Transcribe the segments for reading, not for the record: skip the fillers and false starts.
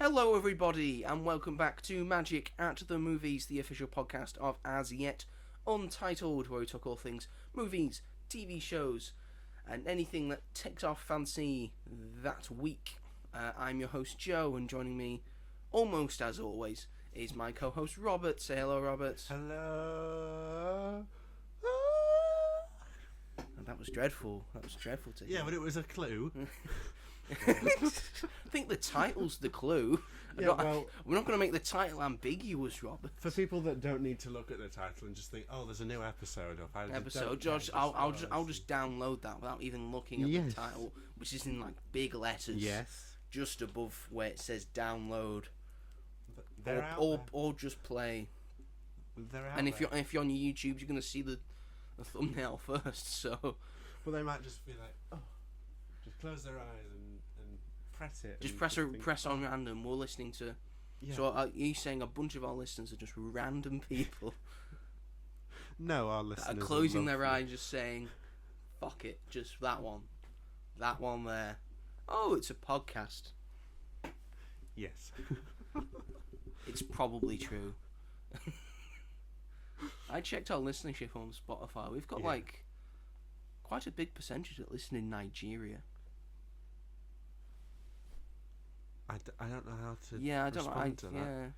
Hello, everybody, and welcome back to Magic at the Movies, the official podcast of As Yet Untitled, where we talk all things movies, TV shows, and anything that takes our fancy that week. I'm your host, Joe, and joining me, almost as always, is my co-host, Robert. Say hello, Robert. Hello. And that was dreadful. That was dreadful to hear. Yeah, but it was a clue. I think the title's the clue. Yeah, we're not going to make the title ambiguous, Robert. For people that don't need to look at the title and just think, "Oh, there's a new episode," I'll just download that without even looking at the title, which is in like big letters. Yes. Just above where it says download. They're Or just play. They're out and if there. you're on your YouTube, you're going to see the thumbnail first. So. But they might just be like, "Oh, just close their eyes and press it." Just and press on random. We're listening to. Yeah. So are you saying a bunch of our listeners are just random people? No, our listeners are closing their eyes, just saying, "Fuck it, just that one there." Oh, it's a podcast. Yes. It's probably true. I checked our listenership on Spotify. We've got like quite a big percentage that listen in Nigeria. I don't know how to. Yeah, I don't respond to that.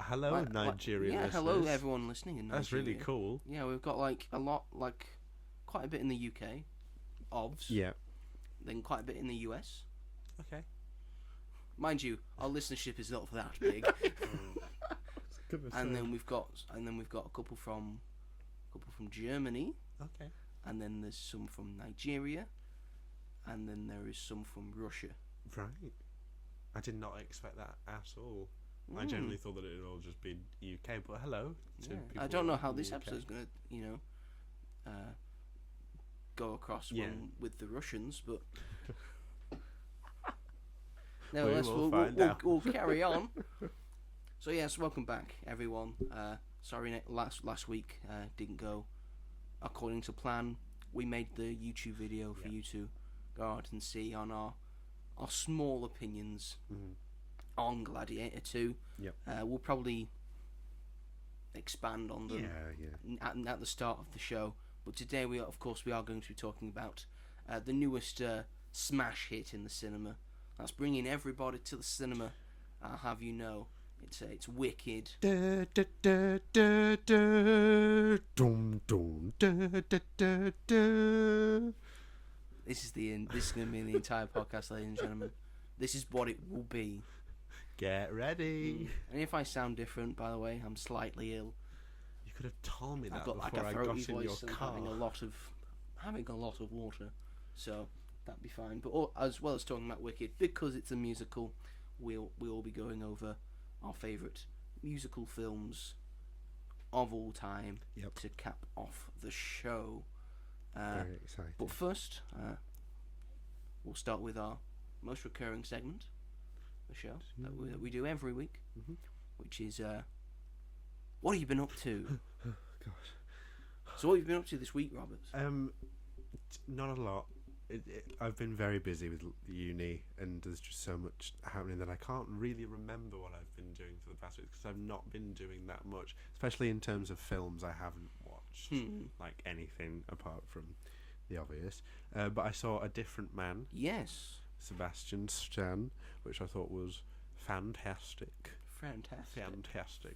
Hello, Nigeria. Yeah, listeners. hello everyone listening in Nigeria. That's really cool. Yeah, we've got like a lot, like quite a bit in the UK, obvs. Yeah. Then quite a bit in the US. Okay. Mind you, our listenership is not that big. And then we've got a couple from Germany. Okay. And then there's some from Nigeria, and then there is some from Russia. Right. I did not expect that at all. I generally thought that it would all just be UK, but hello to people. I don't know how in this the UK. episode's going to, go across with the Russians, but nevertheless, we'll carry on. So yes, welcome back, everyone. Sorry, last week didn't go according to plan. We made the YouTube video for you to go out and see on our small opinions on Gladiator 2. Yep. We'll probably expand on them at the start of the show. But today we are going to be talking about the newest smash hit in the cinema. That's bringing everybody to the cinema. I'll have you know, it's Wicked. This is going to be the entire podcast, ladies and gentlemen. This is what it will be. Get ready. And if I sound different, by the way, I'm slightly ill. You could have told me that I've got before like a I throaty got in your voice and car. having a lot of water, so that'd be fine. But as well as talking about Wicked, because it's a musical, we'll be going over our favourite musical films of all time to cap off the show. Very exciting. But first, we'll start with our most recurring segment, the show that we do every week, which is what have you been up to? Gosh. So what have you been up to this week, Robert? Not a lot. I've been very busy with uni, and there's just so much happening that I can't really remember what I've been doing for the past week, because I've not been doing that much, especially in terms of films. I haven't watched like anything apart from the obvious. But I saw A Different Man. Yes. Sebastian Stan, which I thought was fantastic. Fantastic. I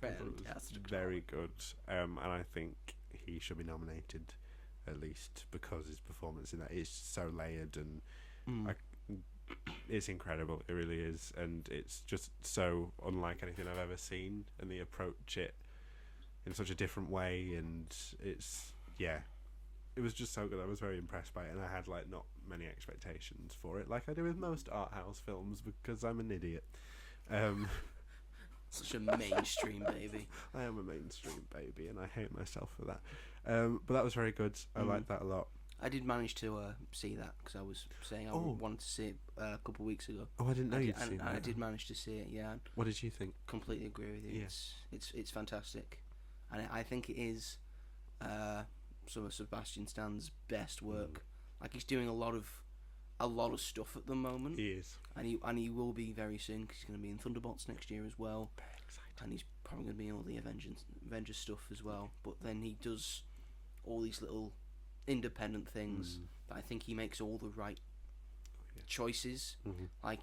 thought it was very good. And I think he should be nominated, at least because his performance in that is so layered and it's incredible. It really is, and it's just so unlike anything I've ever seen, and they approach it in such a different way, and it was just so good. I was very impressed by it, and I had like not many expectations for it, like I do with most art house films, because I'm an idiot. Such a mainstream baby. I am a mainstream baby, and I hate myself for that. But that was very good. I liked that a lot. I did manage to see that, because I was saying I wanted to see it a couple of weeks ago. Oh, I didn't know you'd seen that. I did manage to see it. Yeah. What did you think? Completely agree with you. Yeah. It's fantastic, and I think it is some of Sebastian Stan's best work. Like, he's doing a lot of a lot of stuff at the moment. He is. And he will be very soon, because he's going to be in Thunderbolts next year as well. Very exciting. And he's probably going to be in all the Avengers stuff as well. But then he does all these little independent things that I think he makes all the right choices. Like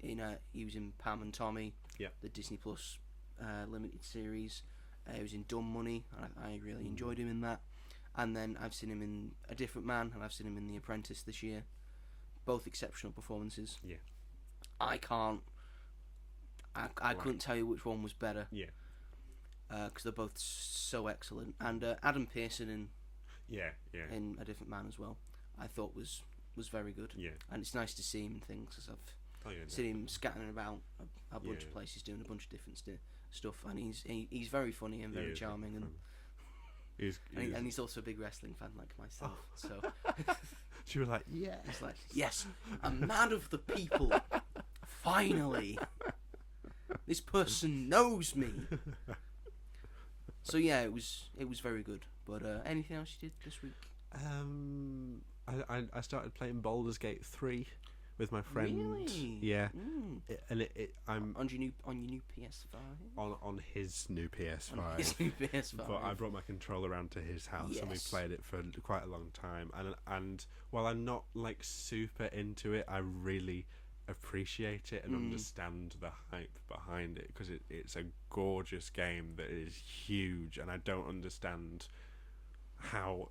he was in Pam and Tommy, the Disney Plus limited series. He was in Dumb Money, and I really enjoyed him in that. And then I've seen him in A Different Man, and I've seen him in The Apprentice this year. Both exceptional performances. Yeah. I couldn't tell you which one was better. Yeah. Because they're both so excellent. And Adam Pearson in A Different Man as well, I thought was very good. Yeah. And it's nice to see him in things, because I've seen him scattering about a bunch of places doing a bunch of different stuff, and he's very funny and very charming, and he's also a big wrestling fan like myself. So she was like, yeah. He's like, yes, a man of the people. Finally, this person knows me. So yeah, it was very good. But anything else you did this week? I started playing Baldur's Gate 3 with my friend. Really? Yeah. I'm on your new PS5. On his new PS5. On his new PS5. But I brought my controller around to his house, and we played it for quite a long time. And while I'm not like super into it, I really appreciate it and understand the hype behind it, because it's a gorgeous game that is huge, and I don't understand how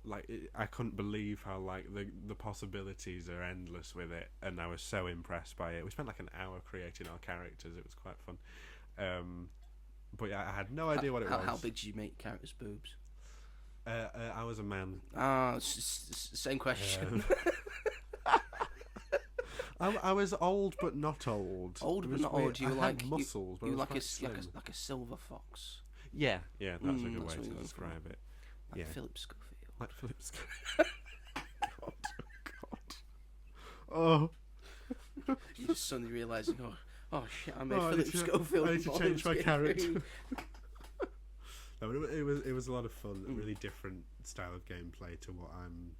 I couldn't believe how the possibilities are endless with it, and I was so impressed by it. We spent like an hour creating our characters. It was quite fun. But yeah, I had no idea what it was. How big did you make characters' boobs? I was a man. It's the same question. I was old but not old. Old but not old. You were like muscles. You were like a silver fox. Yeah, that's a good way to describe it. Like Philip Schofield. Like Philip Schofield. God. Oh. You're just suddenly realising, oh shit, I made Philip Schofield. I need to change my character. No, but it was a lot of fun. A really different style of gameplay to what I'm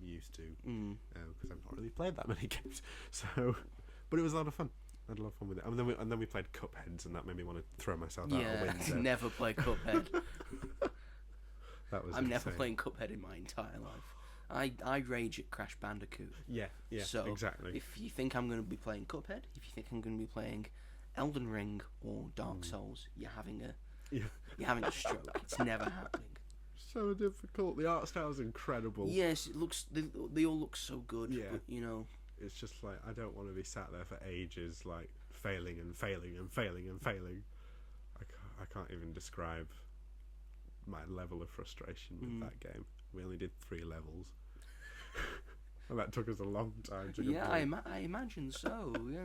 used to, because I've not really played that many games. So, but it was a lot of fun. I had a lot of fun with it. And then we played Cupheads, and that made me want to throw myself out a window. Never play Cuphead. I'm never playing Cuphead in my entire life. I rage at Crash Bandicoot. Yeah, so exactly. If you think I'm going to be playing Cuphead, if you think I'm going to be playing Elden Ring or Dark Souls, you're having a stroke. It's never happening. So difficult. The art style is incredible. Yes, it looks. They all look so good. Yeah. But, it's just like, I don't want to be sat there for ages, like failing and failing and failing and failing. I can't even describe my level of frustration with that game. We only did 3 levels, and that took us a long time to complete. Yeah, I imagine so. Yeah.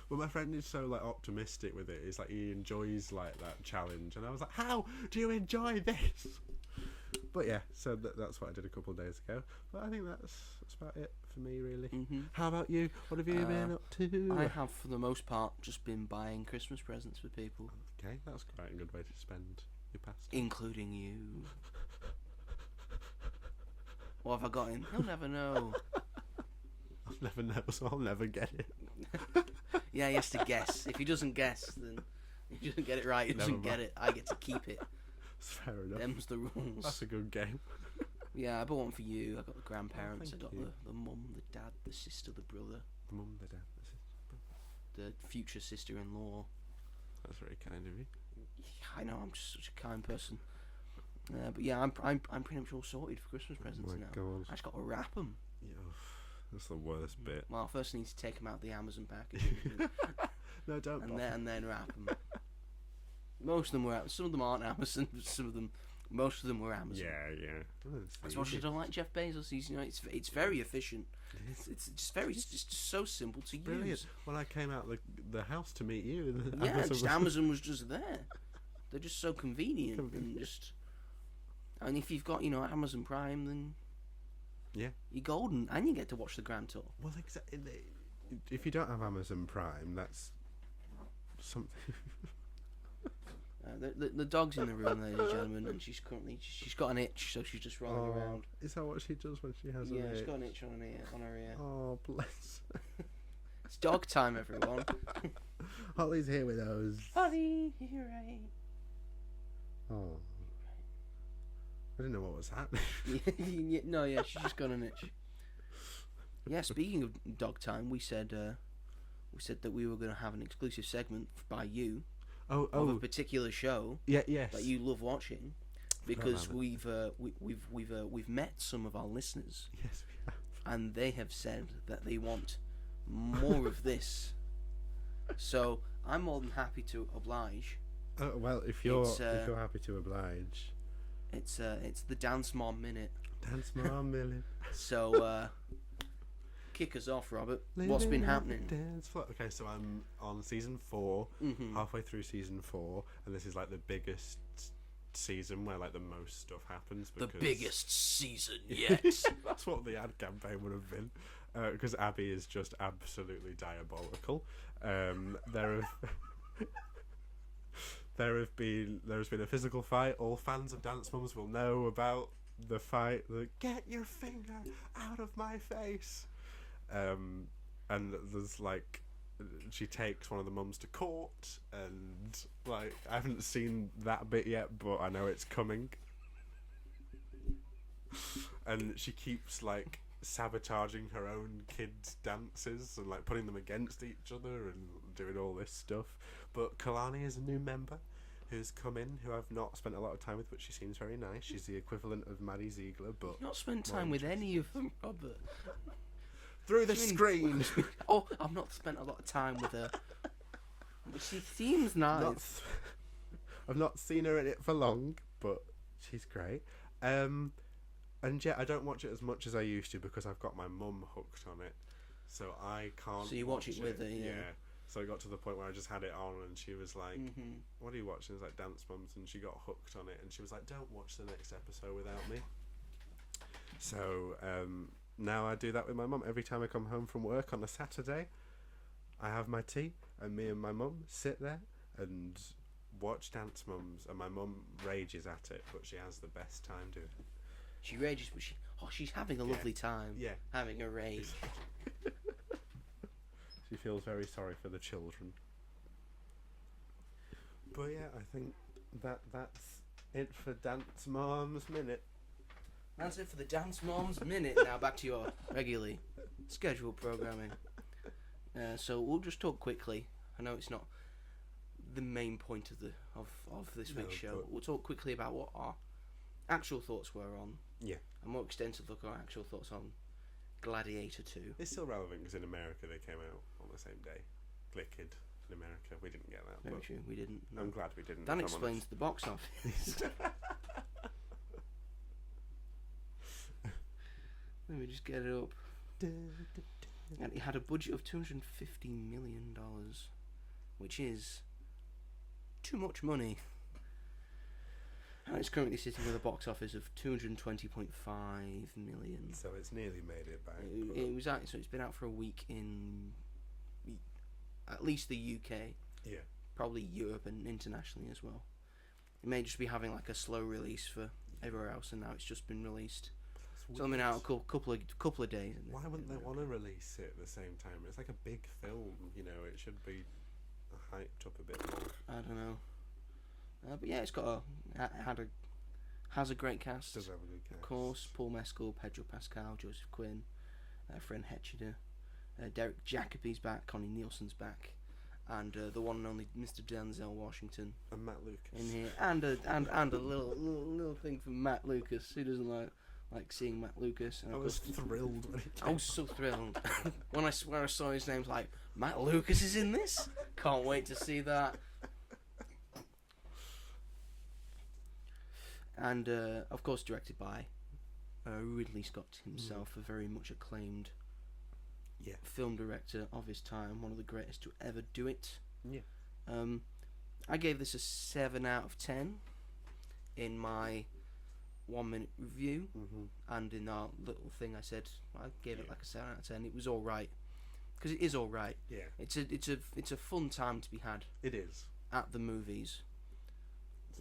Well, my friend is so optimistic with it. It's like he enjoys that challenge, and I was like, how do you enjoy this? But yeah, so that's what I did a couple of days ago. But I think that's about it for me, really. How about you? What have you been up to? I have, for the most part, just been buying Christmas presents for people. Okay, that's quite a good way to spend your past. Including you. What have I got in? You'll never know. I'll never know, so I'll never get it. Yeah, he has to guess. If he doesn't guess, then if he doesn't get it right, he doesn't get it. I get to keep it. Fair enough. Them's the rules. That's a good game. Yeah, I bought one for you. I got the grandparents. I got the mum, the dad, the sister, the brother. The mum, the dad, the sister, the future sister-in-law. That's very kind of you. I know, I'm just such a kind person. But yeah, I'm pretty much all sorted for Christmas presents now. God. I just got to wrap them. Yeah, that's the worst bit. Well, first I need to take them out of the Amazon packaging. No, don't. And then wrap them. Most of them were. Some of them aren't Amazon. Most of them were Amazon. Yeah. That's why I don't like Jeff Bezos. It's very efficient. It's just so simple to brilliant. use. When I came out the house to meet you, Amazon was just there. They're just so convenient. And if you've got Amazon Prime, then you're golden, and you get to watch the Grand Tour. Well, exactly. If you don't have Amazon Prime, that's something. The dog's in the room, ladies and gentlemen, and she's got an itch, so she's just rolling around. Is that what she does when she has an itch? Yeah, she's got an itch on her ear. Oh, bless. It's dog time, everyone. Holly's here with us. Holly, hooray! Oh, I didn't know what was happening. Yeah, she's just got an itch. Yeah, speaking of dog time, we said that we were going to have an exclusive segment by you. Of a particular show that you love watching, because we've met some of our listeners. Yes, we have. And they have said that they want more of this. So I'm more than happy to oblige. Well, if you're happy to oblige, it's the Dance Mom Minute. Dance Mom Minute. So kick us off, Robert. What's been happening? Okay, so I'm on season 4, halfway through season 4, and this is like the biggest season where like the most stuff happens. The biggest season yet. That's what the ad campaign would have been, because Abby is just absolutely diabolical. There has been a physical fight. All fans of Dance Mums will know about the fight. Get your finger out of my face. And there's like, she takes one of the mums to court, and like, I haven't seen that bit yet, but I know it's coming. And she keeps like sabotaging her own kids' dances and like putting them against each other and doing all this stuff. But Kalani is a new member who's come in, who I've not spent a lot of time with, but she seems very nice. She's the equivalent of Maddie Ziegler, but you've not spent time with any of them, Robert. Through the screen. I've not spent a lot of time with her. But she seems nice. I've not seen her in it for long, but she's great. And yeah, I don't watch it as much as I used to because I've got my mum hooked on it, so I can't. So you watch it with her, yeah. So I got to the point where I just had it on, and she was like, "What are you watching?" It's like Dance Mums, and she got hooked on it, and she was like, "Don't watch the next episode without me." So now I do that with my mum. Every time I come home from work on a Saturday, I have my tea, and me and my mum sit there and watch Dance Mums, and my mum rages at it, but she has the best time doing it. She rages, but she's having a lovely time. Yeah. Having a rage. She feels very sorry for the children. But yeah, I think that's it for Dance Moms Minute. That's it for the Dance Moms Minute. Now back to your regularly scheduled programming. So we'll just talk quickly. I know it's not the main point of this week's show. But we'll talk quickly about what our actual thoughts were on. Yeah. A more extensive look at our actual thoughts on Gladiator 2. It's still relevant because in America they came out on the same day. Glitted in America. We didn't get that. Very true. We didn't. No. I'm glad we didn't. That explains the box office. Let me just get it up. And it had a budget of $250 million, which is too much money. And it's currently sitting with a box office of 220.5 million. So it's nearly made it back. It was out, so it's been out for a week in at least the UK. Yeah. Probably Europe and internationally as well. It may just be having like a slow release for everywhere else, and now it's just been released. It's only been out a couple of days. Why wouldn't they want to release it at the same time? It's like a big film, you know. It should be hyped up a bit more. I don't know. But yeah, it's got has a great cast. Does have a good cast. Of course, Paul Mescal, Pedro Pascal, Joseph Quinn, Fred Hetchider, Derek Jacobi's back, Connie Nielsen's back, and the one and only Mr. Denzel Washington. And Matt Lucas in here, and a little thing from Matt Lucas. Who doesn't like seeing Matt Lucas? And I was thrilled when he came. I was so thrilled when I saw his name. Like, Matt Lucas is in this. Can't wait to see that. And of course, directed by Ridley Scott himself, a very much acclaimed film director of his time, one of the greatest to ever do it. Yeah. I gave this a 7 out of 10 in my 1 minute review, and in our little thing I said I gave it like a 7 out of 10. It was all right, because it is all right. Yeah. It's a fun time to be had. It is at the movies.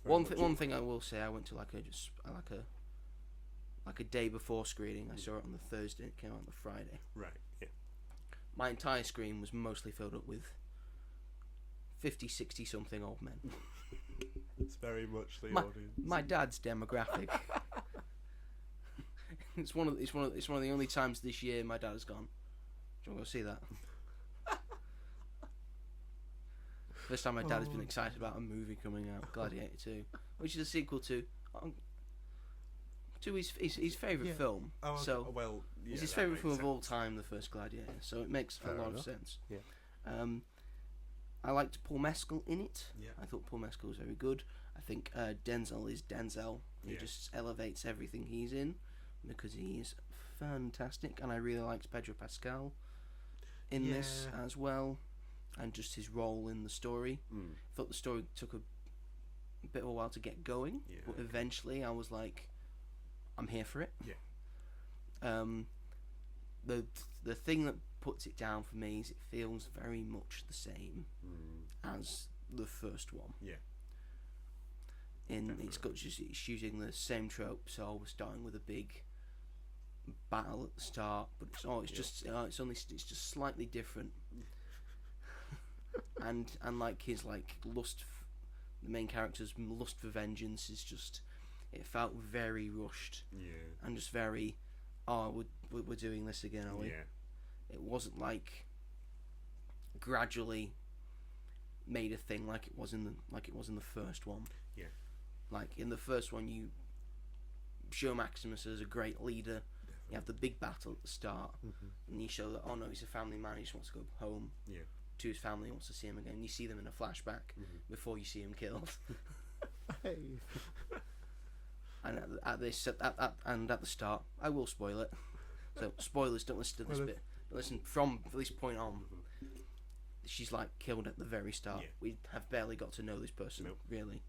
One thing I will say, I went to like a day before screening. I saw it on the Thursday. It came out on the Friday. Right. Yeah. My entire screen was mostly filled up with 50, 60 something old men. It's very much the audience. My dad's demographic. It's one of the only times this year my dad has gone, do you want to go see that? First time my dad has been excited about a movie coming out, Gladiator 2, which is a sequel to his favourite film. Oh, okay. So well, yeah, it's his favourite film of all time, the first Gladiator. So it makes a lot of sense. Yeah. I liked Paul Mescal in it. Yeah. I thought Paul Mescal was very good. I think Denzel is Denzel. He just elevates everything he's in because he is fantastic, and I really liked Pedro Pascal in this as well, and just his role in the story. I thought the story took a bit of a while to get going, but eventually I was like, I'm here for it. Yeah. The thing that puts it down for me is it feels very much the same as the first one. Yeah. It's using the same trope. So we're starting with a big battle at the start, but it's just slightly different. and like his lust, the main character's lust for vengeance is just, it felt very rushed. Yeah. And just very, we're doing this again, are we? Yeah. It wasn't like gradually made a thing like it was in the first one. Yeah. Like in the first one, you show Maximus as a great leader. You have the big battle at the start, and you show that he's a family man. He just wants to go home to his family. He wants to see him again. You see them in a flashback before you see him killed. And at the start, I will spoil it. So spoilers, don't listen to this bit. Listen from this point on. She's killed at the very start. Yeah. We have barely got to know this person, really.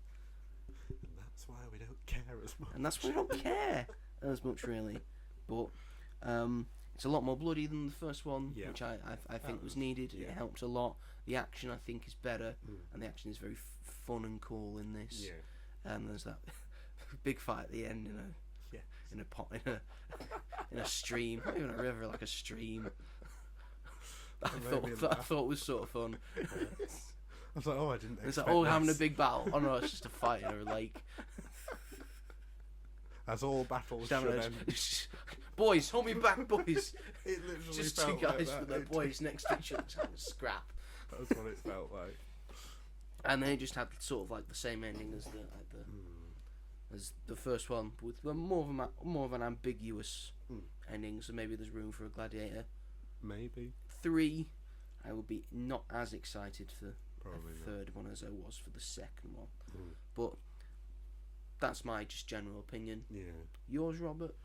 And that's why we don't care as much. And that's why we don't care as much, really. But it's a lot more bloody than the first one, which I think was needed. It helped a lot. The action, I think, is better, and the action is very fun and cool in this. Yeah. And there's that big fight at the end in a stream, not even a river, like a stream. I thought was sort of fun. I was like, I didn't. It's having a big battle. Oh no, it's just a fight in a lake. As all battles should end. Boys, hold me back, boys. It literally just felt two guys like with their boys next to each other having a scrap. That was what it felt like. And they just had sort of the same ending as the first one, with more of an ambiguous ending. So maybe there's room for a Gladiator. Maybe 3, I will be not as excited for Probably the third one as I was for the second one. But that's my just general opinion. Yeah. Yours, Robert?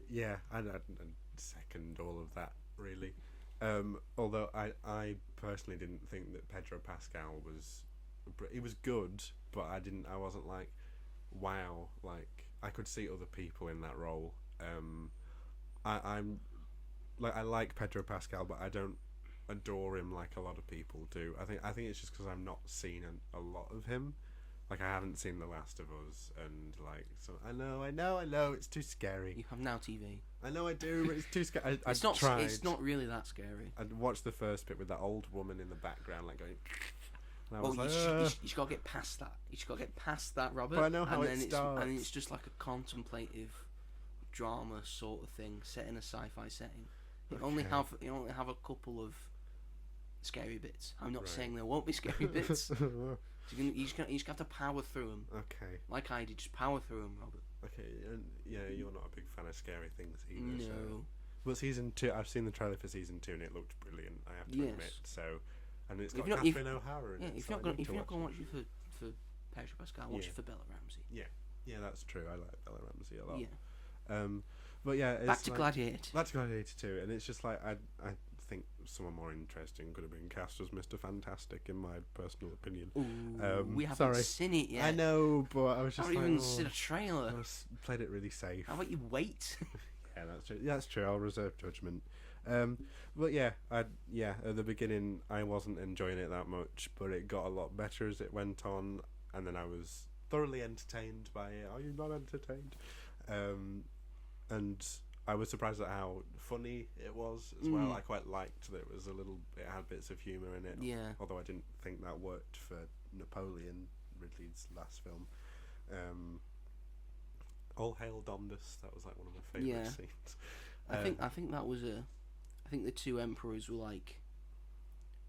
Yeah, I'd second all of that, really. Although I personally didn't think that Pedro Pascal was... He was good, but I wasn't like, wow, like, I could see other people in that role. I like Pedro Pascal, but I don't adore him like a lot of people do. I think it's just because I've not seen a lot of him. Like, I haven't seen The Last of Us, and so I know it's too scary. You have Now TV. I know I do, but it's too scary. It's not really that scary. I watched the first bit with that old woman in the background, going. And I was you just got to get past that. You just got to get past that, Robert. But I know how it starts. And it's just like a contemplative drama sort of thing set in a sci-fi setting. You only have a couple of scary bits. I'm not saying there won't be scary bits. You just have to power through them. Okay. Like I did, just power through them, Robert. Okay, and you're not a big fan of scary things either. No. So. Well, season 2, I've seen the trailer for season 2, and it looked brilliant. I have to admit. So, and it's got Catherine O'Hara in it. If you're not going to watch it for Pedro Pascal, watch it for Bella Ramsey. Yeah, that's true. I like Bella Ramsey a lot. Yeah. But yeah, it's Back to Gladiator. Back to Gladiator 2, and it's just like I think someone more interesting could have been cast as Mr. Fantastic, in my personal opinion. Ooh, we haven't seen it yet. I know, but I was just I haven't even seen a trailer. I played it really safe. How about you wait? Yeah, that's true. Yeah, that's true. I'll reserve judgment. But yeah, at the beginning I wasn't enjoying it that much, but it got a lot better as it went on, and then I was thoroughly entertained by it. Are you not entertained? And I was surprised at how funny it was as well. I quite liked that it had bits of humour in it. Yeah. Although I didn't think that worked for Napoleon, Ridley's last film. All Hail Dondus, that was like one of my favourite scenes. I think that was I think the two emperors were like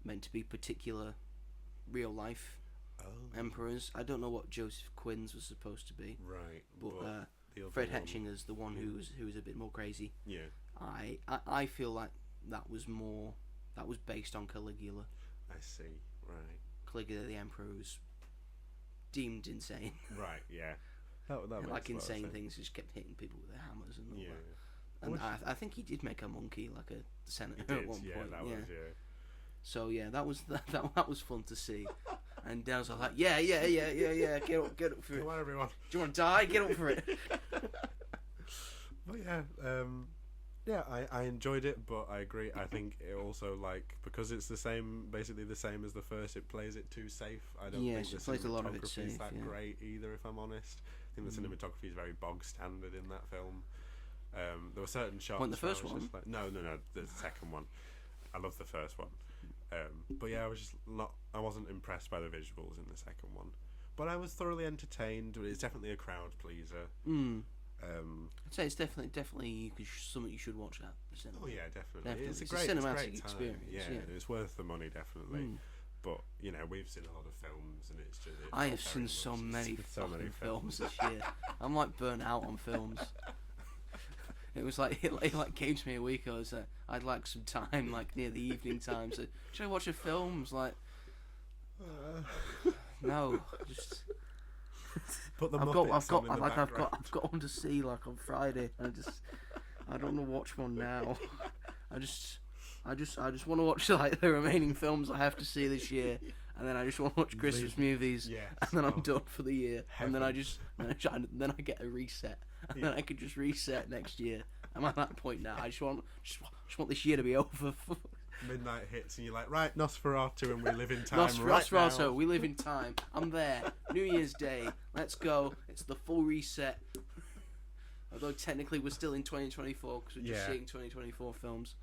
meant to be particular real life emperors. I don't know what Joseph Quinn's was supposed to be. Right. But Fred Hetchinger's the one who was a bit more crazy. Yeah. I feel like that was based on Caligula. I see. Right. Caligula the emperor was deemed insane. Right. Yeah. That makes like a lot of insane sense. things, just kept hitting people with their hammers and all Yeah. that. And I think he did make a monkey like a senator at one point. That was. So yeah, that was fun to see. And Dad was like, yeah, get up for it. Come on, everyone. Do you want to die? Get up for it. But yeah, I enjoyed it, but I agree. I think it also, like, because it's basically the same as the first, it plays it too safe. I don't think the plays a lot of it cinematography is safe, that great either, if I'm honest. I think the cinematography is very bog standard in that film. There were certain shots. What, the first one? Like, no, the second one. I love the first one. But yeah, I wasn't impressed by the visuals in the second one. But I was thoroughly entertained. It's definitely a crowd pleaser. I'd say it's definitely something you should watch at the cinema. Oh yeah, definitely. It's a cinematic great experience. Yeah, it's worth the money, definitely. But we've seen a lot of films, and it's just. I have seen so many films this year. I'm like burnt out on films. It was like it came to me a week ago. So I'd like some time, like near the evening time. So should I watch a film? I was like, no, just. I've got one to see like on Friday. I don't want to watch one now. I just want to watch like the remaining films I have to see this year, and then I just want to watch Christmas movies, and then I'm done for the year. And then I get a reset, and then I can just reset next year. I'm at that point now. I just want this year to be over. Midnight hits and you're like, right, Nosferatu, and we live in time. Nosferatu, now. we live in time. I'm there. New Year's Day. Let's go. It's the full reset. Although technically we're still in 2024 because we're just seeing 2024 films.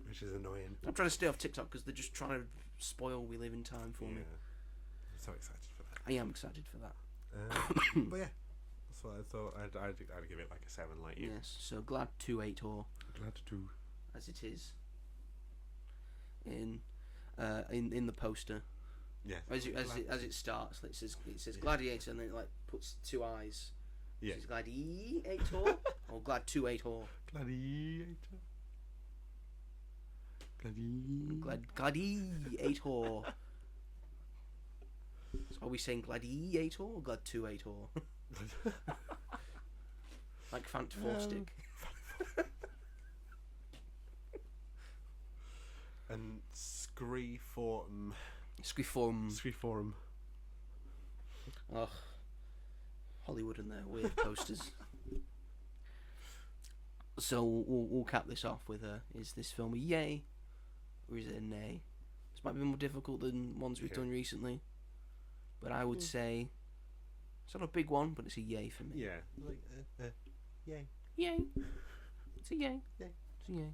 Which is annoying. I'm trying to stay off TikTok because they're just trying to spoil We Live in Time for me. I'm so excited for that. I am excited for that. But yeah, that's what I thought. I'd give it like a 7 like you. Yes, so Glad 2-8 or Glad to. As it is. In the poster, as it starts, it says Gladiator, and then it like puts two eyes. Yeah. It says Gladiator or Glad 2-8 or Gladiator. So are we saying Gladiator or Glad 2-8 or like Fant Four Stick? And Screeform. Ugh. Hollywood and their weird posters. So we'll cap this off with is this film a yay or is it a nay? This might be more difficult than ones we've done recently, but I would say it's not a big one, but it's a yay for me. Yeah, like yay. Yay. It's a yay. Yay. It's a yay.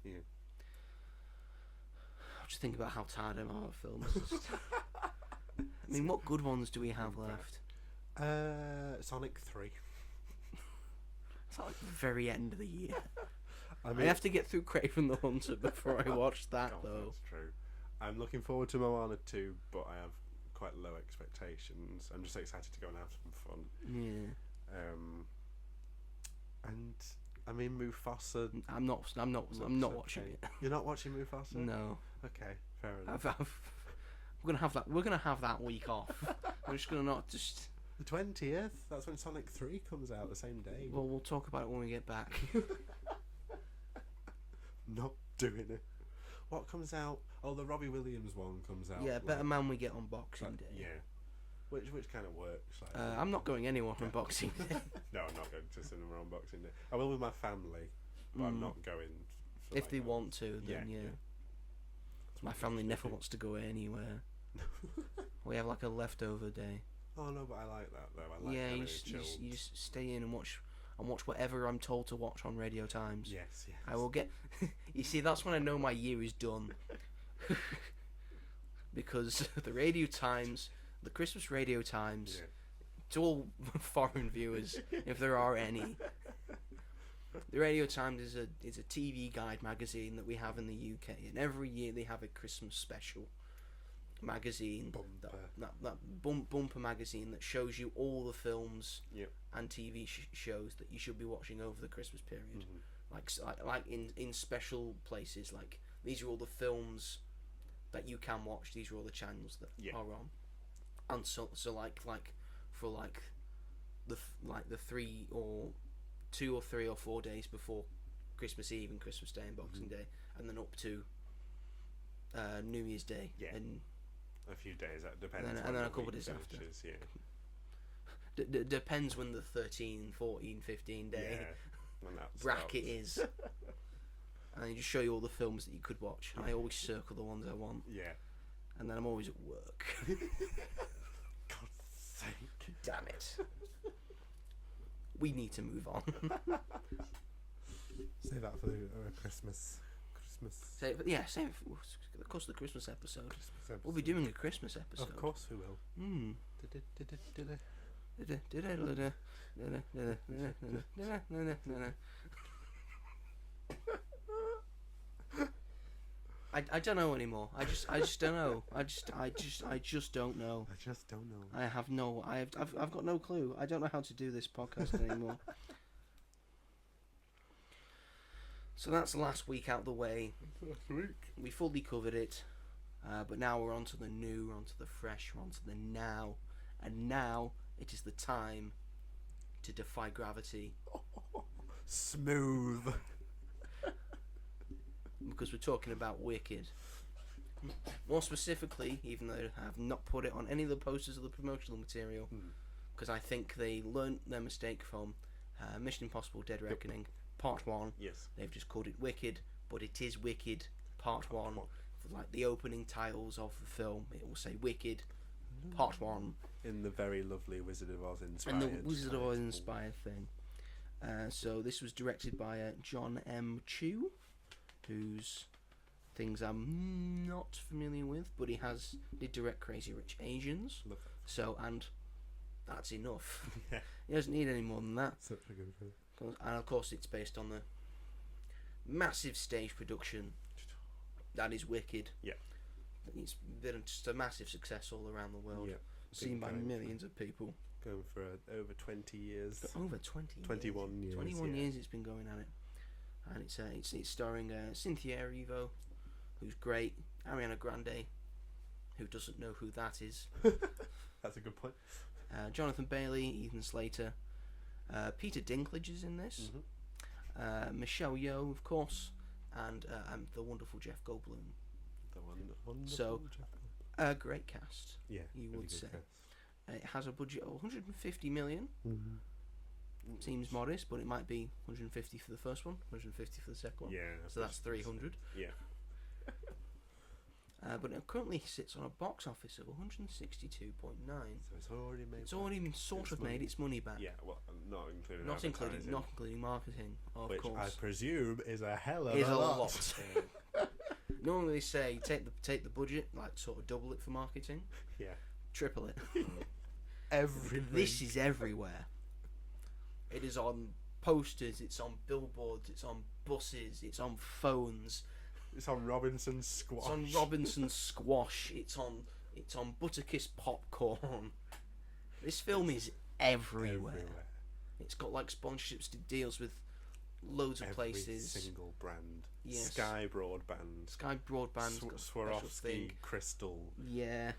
Yeah. I'll just think about how tired I am of films. I mean, what good ones do we have left? Sonic 3. It's like the very end of the year. I mean, I have to get through Craven the Hunter before I watch that, though. That's true. I'm looking forward to Moana 2, but I have quite low expectations. I'm just excited to go and have some fun. Yeah. And I mean, Mufasa. I'm not watching it. You're not watching Mufasa? No. Okay, fair enough. We're gonna have that week off. We're just gonna not just. The 20th. That's when Sonic 3 comes out the same day. Well, we'll talk about it when we get back. Not doing it. What comes out? Oh, the Robbie Williams one comes out. Yeah, Better Man we get on Boxing Day. Yeah. Which kind of works. Like, I'm not going anywhere on Boxing Day. No, I'm not going to cinema on Boxing Day. I will with my family, but I'm not going. If they want to, then yeah. My family never wants to go anywhere. We have like a leftover day. Oh no, but I like that though. I like Yeah, having you it just, chilled. you just stay in and watch whatever I'm told to watch on Radio Times. Yes, yes. I will get. You see, that's when I know my year is done. Because the Radio Times, the Christmas Radio Times, Yeah. to all foreign viewers, if there are any, the Radio Times is a TV guide magazine that we have in the UK, and every year they have a Christmas special magazine, bumper magazine that shows you all the films Yep. and TV shows that you should be watching over the Christmas period. Like in special places, like these are all the films that you can watch. These are all the channels that are on, and so like for the 2 or 3 or 4 days before Christmas Eve and Christmas Day and Boxing Day, and then up to New Year's Day and a few days. That depends. And then a couple of days after. Yeah. Depends when the 13, 14, 15 day when that bracket stops. is. And they just show you all the films that you could watch. And I always circle the ones I want. Yeah. And then I'm always at work. God's sake. Damn it. We need to move on. Save that for Christmas. Save it for, of course, the Christmas episode. We'll be doing a Christmas episode. Of course we will. I don't know anymore. I just don't know. I just don't know. I just don't know. I've got no clue. I don't know how to do this podcast anymore. So that's last week out the way. Last week. We fully covered it. But now we're on to the new, we're on to the fresh, we're on to the now. And now it is the time to defy gravity. Smooth. Because we're talking about Wicked. More specifically, even though I have not put it on any of the posters of the promotional material, because I think they learnt their mistake from Mission Impossible Dead Reckoning Part 1. Yes. They've just called it Wicked, but it is Wicked Part 1. For like the opening titles of the film, it will say Wicked Part 1. In the very lovely Wizard of Oz inspired. And the Wizard of Oz inspired thing. So this was directed by John M. Chu, whose things I'm not familiar with, but he did direct Crazy Rich Asians. Love it. So, and that's enough. Yeah. He doesn't need any more than that. Such a good film. And of course, it's based on the massive stage production that is Wicked. Yeah. It's been just a massive success all around the world. Yeah. Seen by millions of people. Going for over 20 years. Over 20 21 years. 21 years it's been going at it. And it's starring Cynthia Erivo, who's great. Ariana Grande, who doesn't know who that is. That's a good point. Jonathan Bailey, Ethan Slater. Peter Dinklage is in this. Michelle Yeoh, of course. And the wonderful Jeff Goldblum. The wonderful So, Jeff a great cast, Yeah, you really would good say. cast. It has a budget of 150 million. Seems modest, but it might be 150 for the first one, 150 for the second one. Yeah. So that's 300. Yeah. But it currently sits on a box office of 162.9. So it's already made. It's already sort of made its money back. Yeah, well, not including Not advertising, including marketing, of which course. I presume is a hell of Is a a lot. lot. Normally they say take the budget, like sort of double it for marketing, Yeah. triple it. Everything. This is everywhere. It is on posters, it's on billboards, it's on buses, it's on phones, It's on Robinson's Squash. it's on Robinson's Squash, it's on Butterkiss popcorn. This film is everywhere. It's got like sponsorships deals with loads of places. Every single brand. Yes. Sky Broadband. Sky Broadband's got a special Swarovski thing. Crystal. Yeah.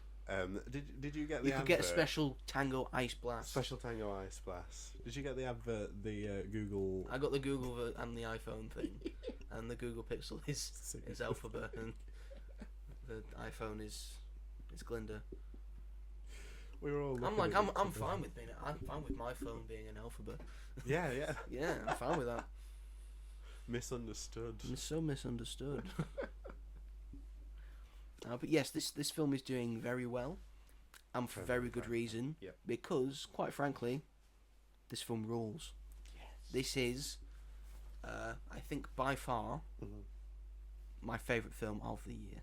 Did you get the You could get a advert? special Tango Ice Blast. Special Tango Ice Blast. Did you get the advert? The Google. I got the Google and the iPhone thing, and the Google Pixel is Alphabet, and the iPhone is Glinda. We were all. I'm looking like at each I'm other. fine with my phone being an Alphabet. Yeah, yeah. Yeah, I'm fine with that. Misunderstood. I'm so misunderstood. But yes, this film is doing very well. and for very good reason. Yep. Because, quite frankly, this film rules. Yes. This is, I think, by far my favourite film of the year.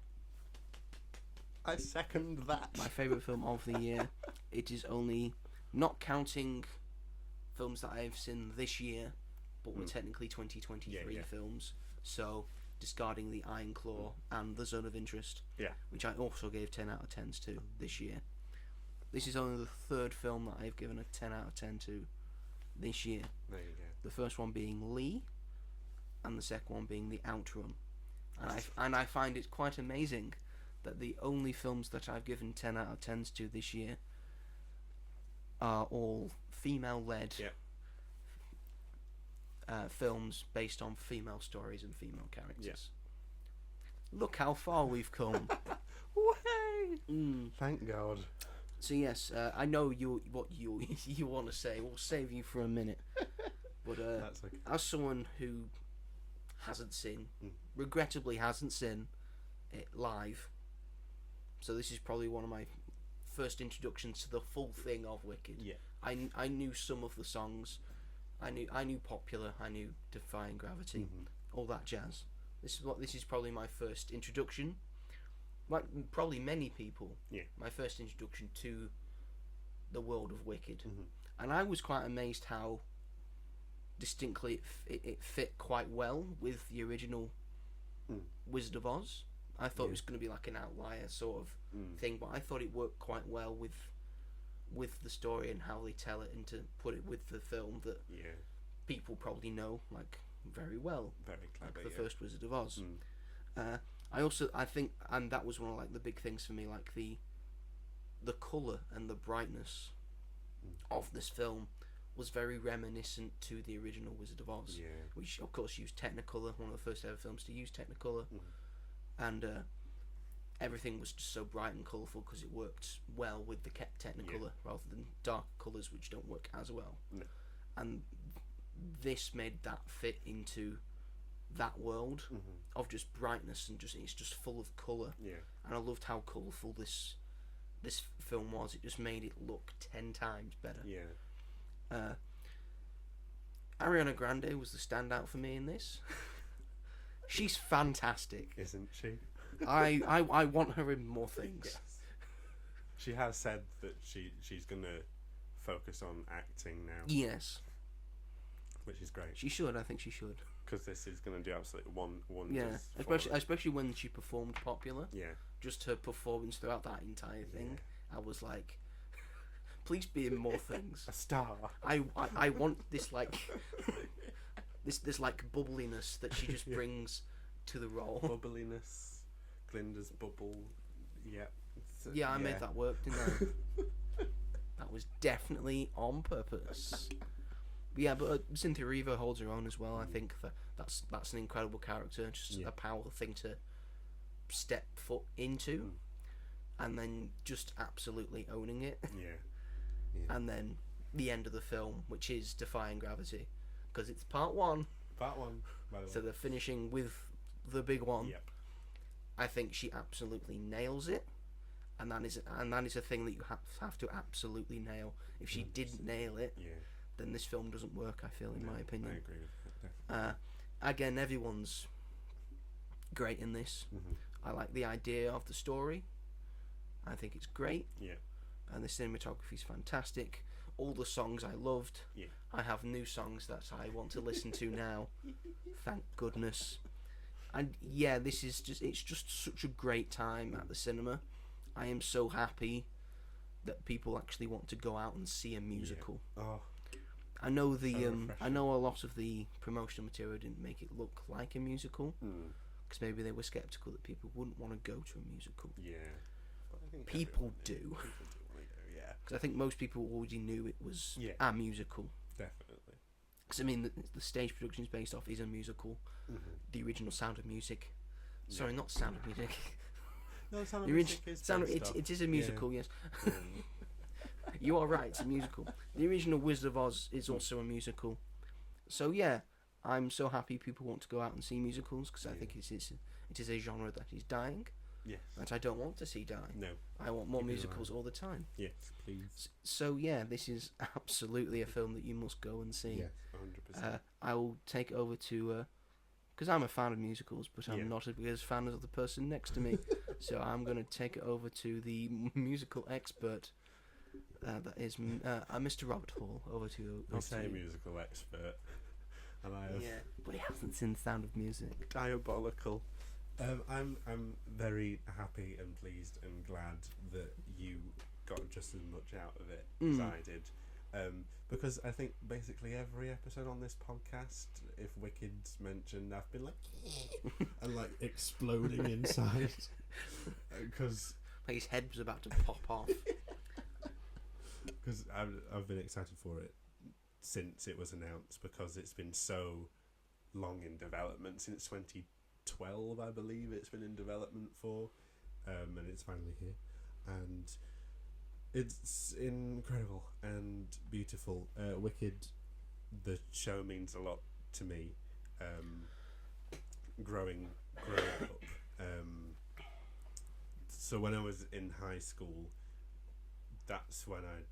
I second that. My favourite film of the year. It is only, not counting films that I've seen this year, but were technically 2023 films. So, discarding The Iron Claw and The Zone of Interest, which I also gave 10 out of 10s to this year. This is only the third film that I've given a 10 out of 10 to this year. There you go. The first one being Lee, and the second one being The Outrun. And I find it quite amazing that the only films that I've given 10 out of 10s to this year are all female-led films based on female stories and female characters. Look how far we've come. Thank God. So yes, I know what you want to say. We'll save you for a minute. But That's okay. as someone who regrettably hasn't seen it live, so this is probably one of my first introductions to the full thing of Wicked. Yeah. I knew some of the songs. I knew Popular. I knew Defying Gravity. All that jazz. This is probably my first introduction. Like probably many people. Yeah. My first introduction to the world of Wicked, and I was quite amazed how distinctly it fit quite well with the original Wizard of Oz. I thought it was going to be like an outlier sort of thing, but I thought it worked quite well with the story and how they tell it, and to put it with the film that people probably know like very well, very clever, like the first Wizard of Oz. I think, and that was one of like the big things for me, like the colour and the brightness of this film was very reminiscent to the original Wizard of Oz, which of course used Technicolor, one of the first ever films to use Technicolor, and everything was just so bright and colourful because it worked well with the Technicolor rather than dark colours which don't work as well. And this made that fit into that world of just brightness, and it's just full of colour. And I loved how colourful this film was. It just made it look 10 times better. Ariana Grande was the standout for me in this. She's fantastic, isn't she? I want her in more things. Yes. She has said that she's gonna focus on acting now. Yes, which is great. She should. I think she should. Because this is going to do absolutely wonders. Yeah, especially when she performed Popular. Yeah. Just her performance throughout that entire thing, I was like, please be in more things. A star. I want this like this like bubbliness that she just brings to the role. Bubbliness, Glinda's bubble. Yep. Yeah, I made that work, didn't I? That was definitely on purpose. Yeah, but Cynthia Erivo holds her own as well. I think that's an incredible character, just a powerful thing to step foot into, and then just absolutely owning it. And then the end of the film, which is Defying Gravity, because it's part one. Part one, by the way. So they're finishing with the big one. Yep. I think she absolutely nails it, and that is a thing that you have to absolutely nail. If she didn't nail it, then this film doesn't work, I feel, in my opinion. I agree with that. Again, everyone's great in this. I like the idea of the story. I think it's great. And the cinematography is fantastic. All the songs I loved. I have new songs that I want to listen to now. Thank goodness. And it's just such a great time at the cinema. I am so happy that people actually want to go out and see a musical. I know I know a lot of the promotional material didn't make it look like a musical, because maybe they were skeptical that people wouldn't want to go to a musical. But I think people do. People do want to go, Because I think most people already knew it was a musical. Definitely. Because I mean, the stage production is based off is a musical. The original Sound of Music. Sorry, not Sound of Music. No, Sound of Music is it is a musical, yes. You are right, it's a musical. The original Wizard of Oz is also a musical. So I'm so happy people want to go out and see musicals, because I think it is a genre that is dying. Yes. that I don't want to see die. No. I want more Keep it musicals alive. all the time. Yes, please. So yeah, this is absolutely a film that you must go and see. Yes, 100%. I will take it over to, because I'm a fan of musicals, but I'm Yeah. not as big as fan as the person next to me. So I'm going to take it over to the musical expert. That is Mr. Robert Hall. Over to you. We say musical expert, and I have but he hasn't seen The Sound of Music. diabolical. I'm very happy and pleased and glad that you got just as much out of it as I did. Because I think basically every episode on this podcast, if Wicked's mentioned, I've been like and like exploding inside because Like his head was about to pop off. because I've been excited for it since it was announced, because it's been so long in development, since 2012 I believe it's been in development for, and it's finally here, and it's incredible and beautiful. Wicked, the show, means a lot to me. Growing up, so when I was in high school, that's when I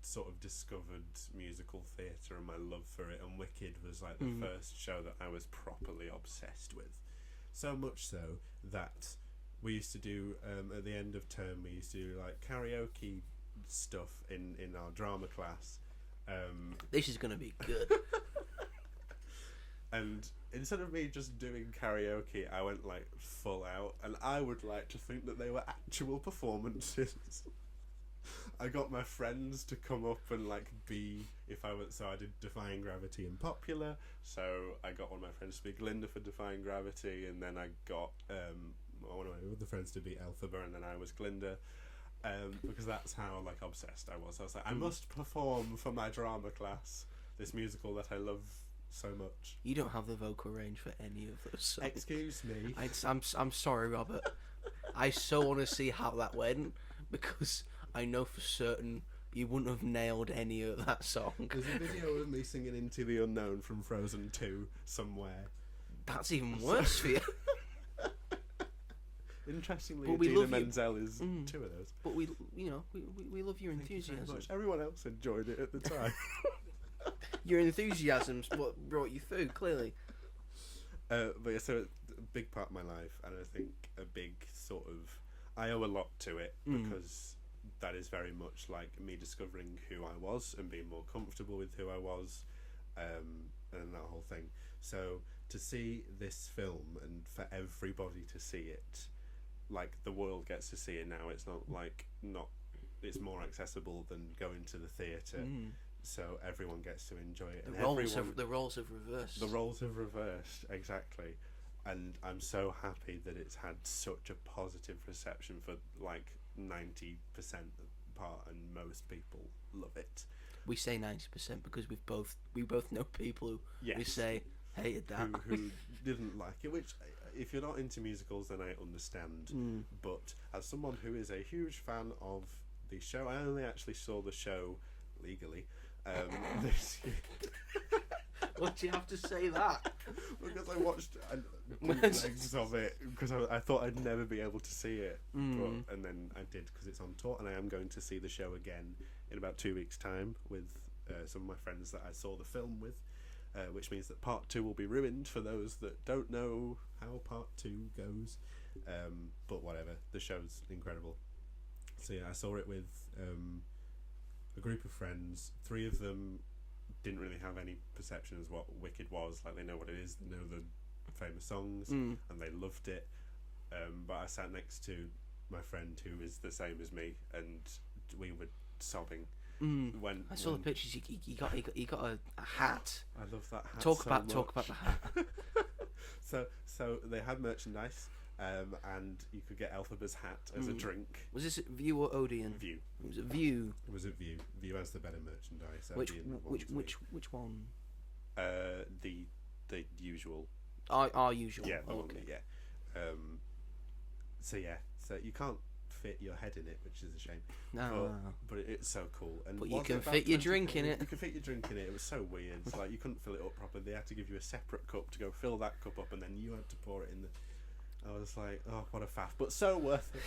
sort of discovered musical theatre and my love for it, and Wicked was like the first show that I was properly obsessed with. So much so that we used to do, at the end of term, we used to do like karaoke stuff in our drama class. This is going to be good. And instead of me just doing karaoke, I went like full out, and I would like to think that they were actual performances. I got my friends to come up and like be, if I was, so I did Defying Gravity and Popular, so I got one of my friends to be Glinda for Defying Gravity, and then I got one of my other friends to be Elphaba, and then I was Glinda, because that's how like obsessed I was. I was like, I must perform for my drama class this musical that I love so much. You don't have the vocal range for any of those songs. Excuse me. I'm sorry, Robert. I so want to see how that went, because I know for certain you wouldn't have nailed any of that song. There's a video of me singing Into the Unknown from Frozen 2 somewhere. That's even worse for you. Interestingly, But we Idina love you. Menzel is two of those. But we love your Thank you very enthusiasm. much. Everyone else enjoyed it at the time. Your enthusiasm's what brought you through, clearly. But yeah, so a big part of my life, and I think a big sort of, I owe a lot to it, because that is very much like me discovering who I was and being more comfortable with who I was, and that whole thing. So to see this film and for everybody to see it, like the world gets to see it now. It's it's more accessible than going to the theatre. So everyone gets to enjoy it. The roles have reversed. The roles have reversed, exactly. And I'm so happy that it's had such a positive reception for like 90% part, and most people love it. We say 90% because we both know people who we say hated that. Who didn't like it, which if you're not into musicals then I understand. But as someone who is a huge fan of the show, I only actually saw the show legally this year. Why'd you have to say that? Because I watched bootlegs of it, because I thought I'd never be able to see it, and then I did, because it's on tour, and I am going to see the show again in about 2 weeks' time with some of my friends that I saw the film with, which means that part 2 will be ruined for those that don't know how part 2 goes, but whatever, the show's incredible. So yeah, I saw it with a group of friends. 3 of them didn't really have any perception as what Wicked was. Like, they know what it is, they know the famous songs, and they loved it. But I sat next to my friend who is the same as me, and we were sobbing. When I saw the pictures. He got a hat. I love that hat. Talk about the hat. So they had merchandise, and you could get Elphaba's hat as a drink. Was this View or Odeon? View. It was a View. It was a View. View has the better merchandise. Which one? The usual. Our usual. Yeah. The one, okay. yeah. So you can't fit your head in it, which is a shame. No. But it's so cool. And but you can fit your drink in it. You can fit your drink in it. It was so weird. It's like you couldn't fill it up properly. They had to give you a separate cup to go fill that cup up, and then you had to pour it in the. I was like, oh, what a faff, but so worth it,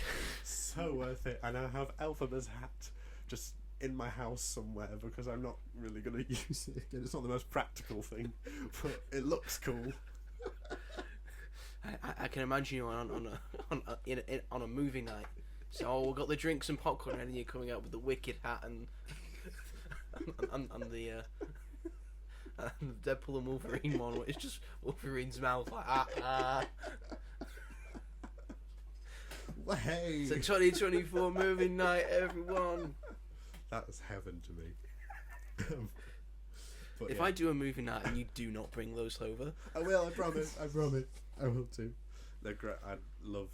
so worth it. And I have Elphaba's hat just in my house somewhere because I'm not really going to use it again. It's not the most practical thing, but it looks cool. I can imagine you on a movie night. So we've got the drinks and popcorn, and then you're coming out with the wicked hat and the Deadpool and Wolverine one. It's just Wolverine's mouth like Well, hey, It's a 2024 movie night, everyone. That's heaven to me. But if yeah. I do a movie night and you do not bring those over, I will. I promise. I promise. I will too. They're great. I love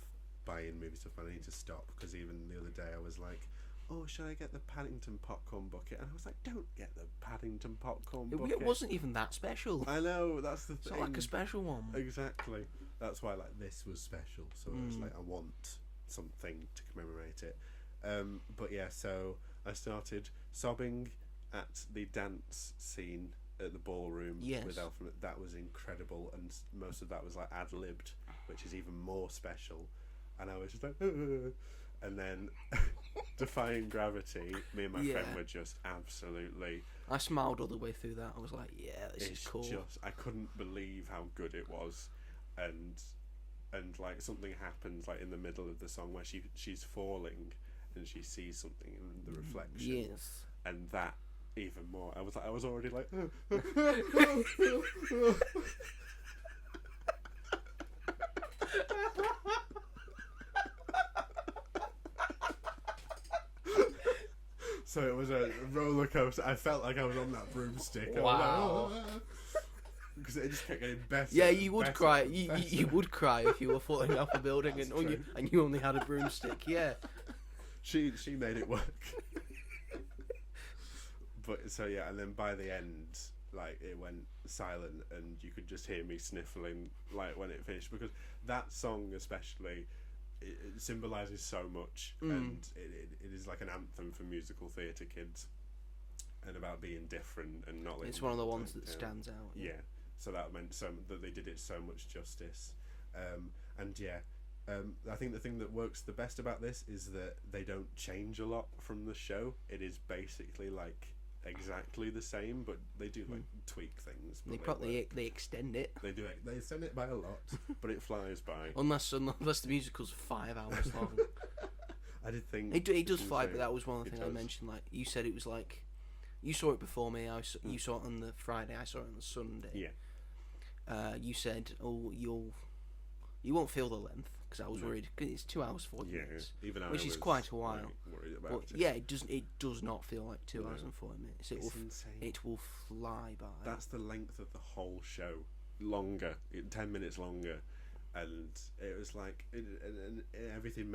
buying movie stuff. I need to stop because even the other day I was like, "Oh, should I get the Paddington popcorn bucket?" And I was like, "Don't get the Paddington popcorn bucket. It wasn't even that special. I know, that's the It's thing. not like a special one. Exactly. That's why like this was special. So I was like, I want something to commemorate it. But yeah, so I started sobbing at the dance scene at the ballroom with Elphaba. That was incredible, and most of that was like ad-libbed, which is even more special. And I was just like, and then Defying Gravity, me and my friend were just absolutely... I smiled all the way through that. I was like, yeah, this is cool. I couldn't believe how good it was. And like something happens like in the middle of the song where she's falling and she sees something in the reflection. Yes. And that even more. I was already like So it was a roller coaster. I felt like I was on that broomstick. Wow. Because it just kept getting better. Yeah, you would cry. You would cry if you were falling off a building and you only had a broomstick. Yeah. She made it work. But so yeah, and then by the end, like it went silent, and you could just hear me sniffling like when it finished, because that song especially, it symbolises so much, and it is like an anthem for musical theatre kids, and about being different and not. It's one of the ones that stands out. Yeah, so that meant that they did it so much justice, and yeah. I think the thing that works the best about this is that they don't change a lot from the show. It is basically like exactly the same, but they do like tweak things. But they extend it. They do. They extend it by a lot, but it flies by. Unless the musical's 5 hours long. I did think it does fly, but that was one of the things I mentioned. Like you said, it was like you saw it before me. You saw it on the Friday. I saw it on the Sunday. Yeah. You said, "Oh, you won't feel the length," because I was worried. Cause it's 2 hours 40 minutes, even which is quite a while. Worried about but it. yeah, it does not feel like 2 hours and 40 minutes. Insane. It will fly by. That's the length of the whole show. Longer, 10 minutes longer, and it was like and everything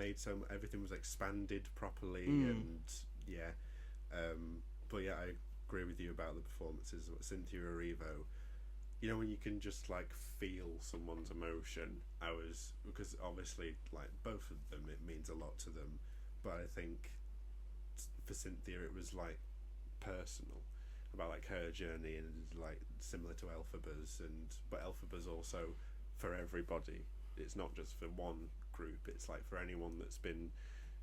everything was expanded properly, and yeah. But yeah, I agree with you about the performances. Cynthia Erivo. You know, when you can just like feel someone's emotion. Because obviously like both of them, it means a lot to them, but I think for Cynthia it was like personal, about like her journey, and like similar to Elphaba's, but Elphaba's also for everybody. It's not just for one group, it's like for anyone that's been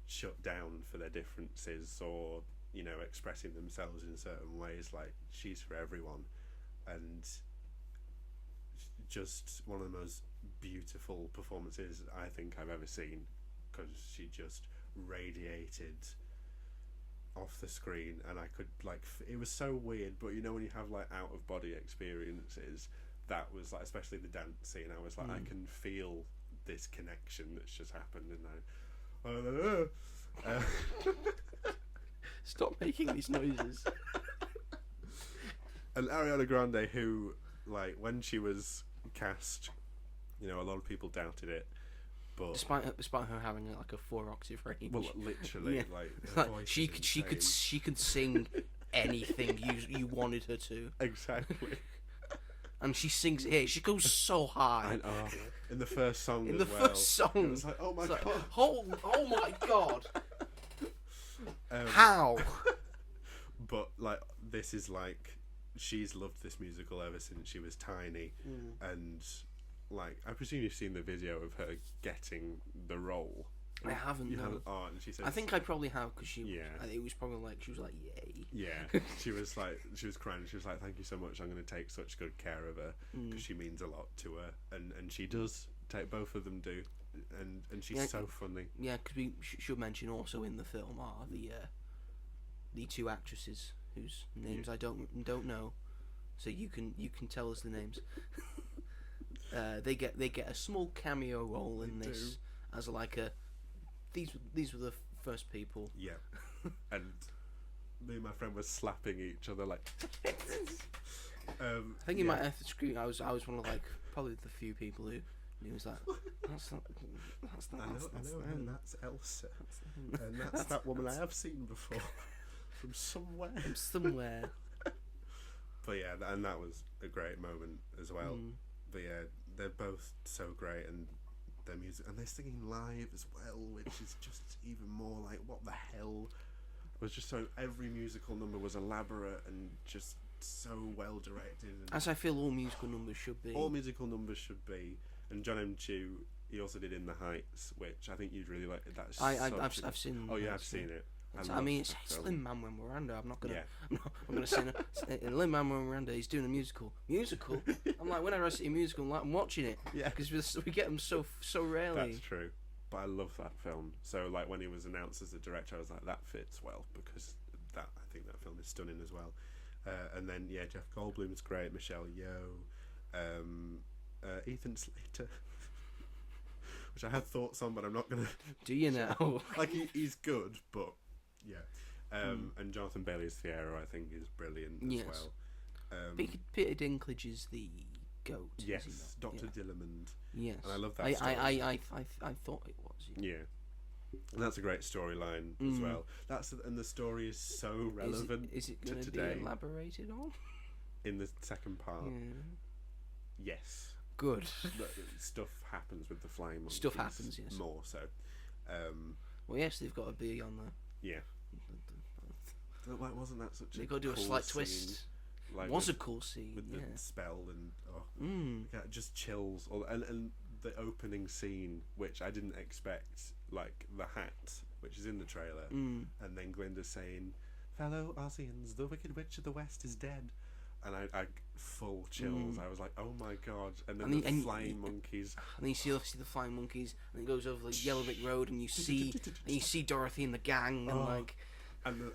shut down for their differences, or you know, expressing themselves in certain ways. Like she's for everyone, and just one of the most beautiful performances I think I've ever seen, because she just radiated off the screen, and I could like it was so weird, but you know when you have like out of body experiences, that was like, especially the dance scene, I was like I can feel this connection that's just happened, and Stop making these noises. And Ariana Grande, who like when she was cast, you know, a lot of people doubted it, but despite her having like a 4-octave range. Well, literally, like her voice she could sing anything you wanted her to. Exactly. And she sings it here. She goes so high. In the first song. In the first song, it was like, oh my god, oh my god. How? But like, this is like, she's loved this musical ever since she was tiny, and like, I presume you've seen the video of her getting the role. I haven't. You No. haven't? Oh, and she says, I think I probably have because Yeah. It was probably like she was like, "Yay!" Yeah, she was crying. She was like, "Thank you so much. I'm going to take such good care of her because she means a lot to her." And she does. Both of them do, and she's so funny. Yeah, because we should mention also in the film are the two actresses whose names I don't know, so you can tell us the names. They get a small cameo role in this as like a. These were the first people. Yeah, and me and my friend were slapping each other like. I think you might have to scream. I was one of like probably the few people who was like, that's Elsa, and that's that woman I have seen before from somewhere. But yeah, and that was a great moment as well. But yeah, they're both so great, and their music, and they're singing live as well, which is just even more like, what the hell? It was just so, every musical number was elaborate and just so well directed. As I feel all musical numbers should be. All musical numbers should be. And John M. Chu, he also did In the Heights, which I think you'd really like. I've seen. Oh, yeah, I've seen it. I mean, it's Lin-Manuel Miranda. I'm not gonna say no. Lin-Manuel Miranda. He's doing a musical. I'm like, whenever I see a musical, I'm watching it. Yeah, because we get them so rarely. That's true. But I love that film. So like when he was announced as the director, I was like, that fits well because I think that film is stunning as well. And then Jeff Goldblum's great. Michelle Yeoh, Ethan Slater. Which I had thoughts on, but I'm not gonna. Do you know? Like he's good, but yeah. And Jonathan Bailey's Fiero, I think, is brilliant as well. Peter Dinklage is the goat. Yes, Dr. Dillamond. Yes, and I love that. I thought it was. Yeah, and that's a great storyline as well. And the story is so relevant. Is it going to be elaborated on in the second part? Yeah. Yes. Good. Stuff happens with the flying monkeys. Stuff happens, yes. More so. Well, yes, they've got to be on the. Yeah. Like, wasn't that such a? They've got to do a slight twist. Like, it was a cool scene with the spell and just chills. And the opening scene, which I didn't expect, like the hat, which is in the trailer, and then Glinda saying, "Fellow Ozians, the Wicked Witch of the West is dead." And I full chills. I was like, "Oh my god!" And then the flying monkeys. And then you see the flying monkeys, and it goes over the Yellow Brick Road, and you see Dorothy and the gang, and like. And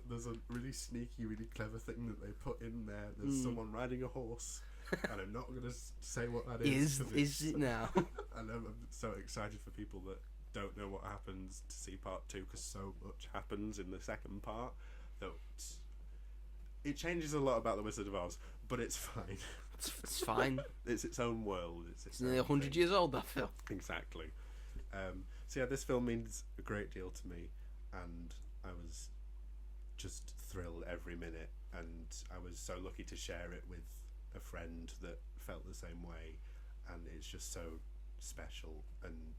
there's a really sneaky, really clever thing that they put in there. There's someone riding a horse, and I'm not gonna say what that is. Is it now? And I'm so excited for people that don't know what happens to see part 2, because so much happens in the second part that. It changes a lot about the Wizard of Oz, but it's fine. It's fine. It's its own world. It's nearly 100 years old, that film. Exactly. So yeah, this film means a great deal to me, and I was just thrilled every minute, and I was so lucky to share it with a friend that felt the same way, and it's just so special, and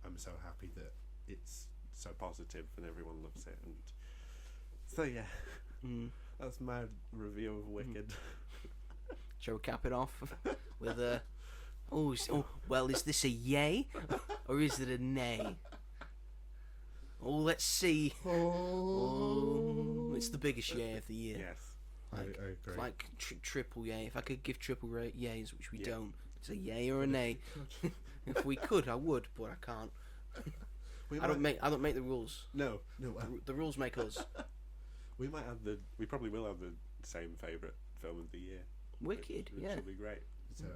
I'm so happy that it's so positive and everyone loves it, and so yeah. That's my review of Wicked. Shall we cap it off with a... well, is this a yay? Or is it a nay? Oh, let's see. It's the biggest yay of the year. Yes, I agree. Like triple yay. If I could give triple yays, which we don't, it's a yay or a nay. If we could, I would, but I can't. I don't make the rules. No. The rules make us. We probably will have the same favourite film of the year. Wicked, which will be great. So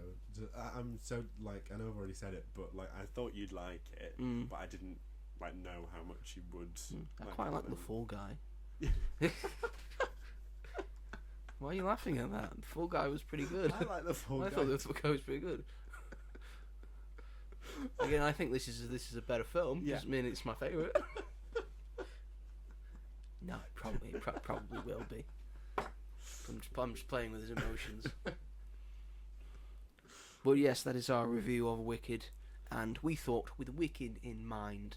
I'm so like, I know I've already said it, but like I thought you'd like it, but I didn't like know how much you would. I quite like The Fall Guy. Why are you laughing at that? The Fall Guy was pretty good. I like The Fall Guy. I thought The Fall Guy was pretty good. Again, I think this is a better film. Yeah. Doesn't mean it's my favourite. No, it probably will be. I'm just playing with his emotions. But yes, that is our review of Wicked, and we thought, with Wicked in mind,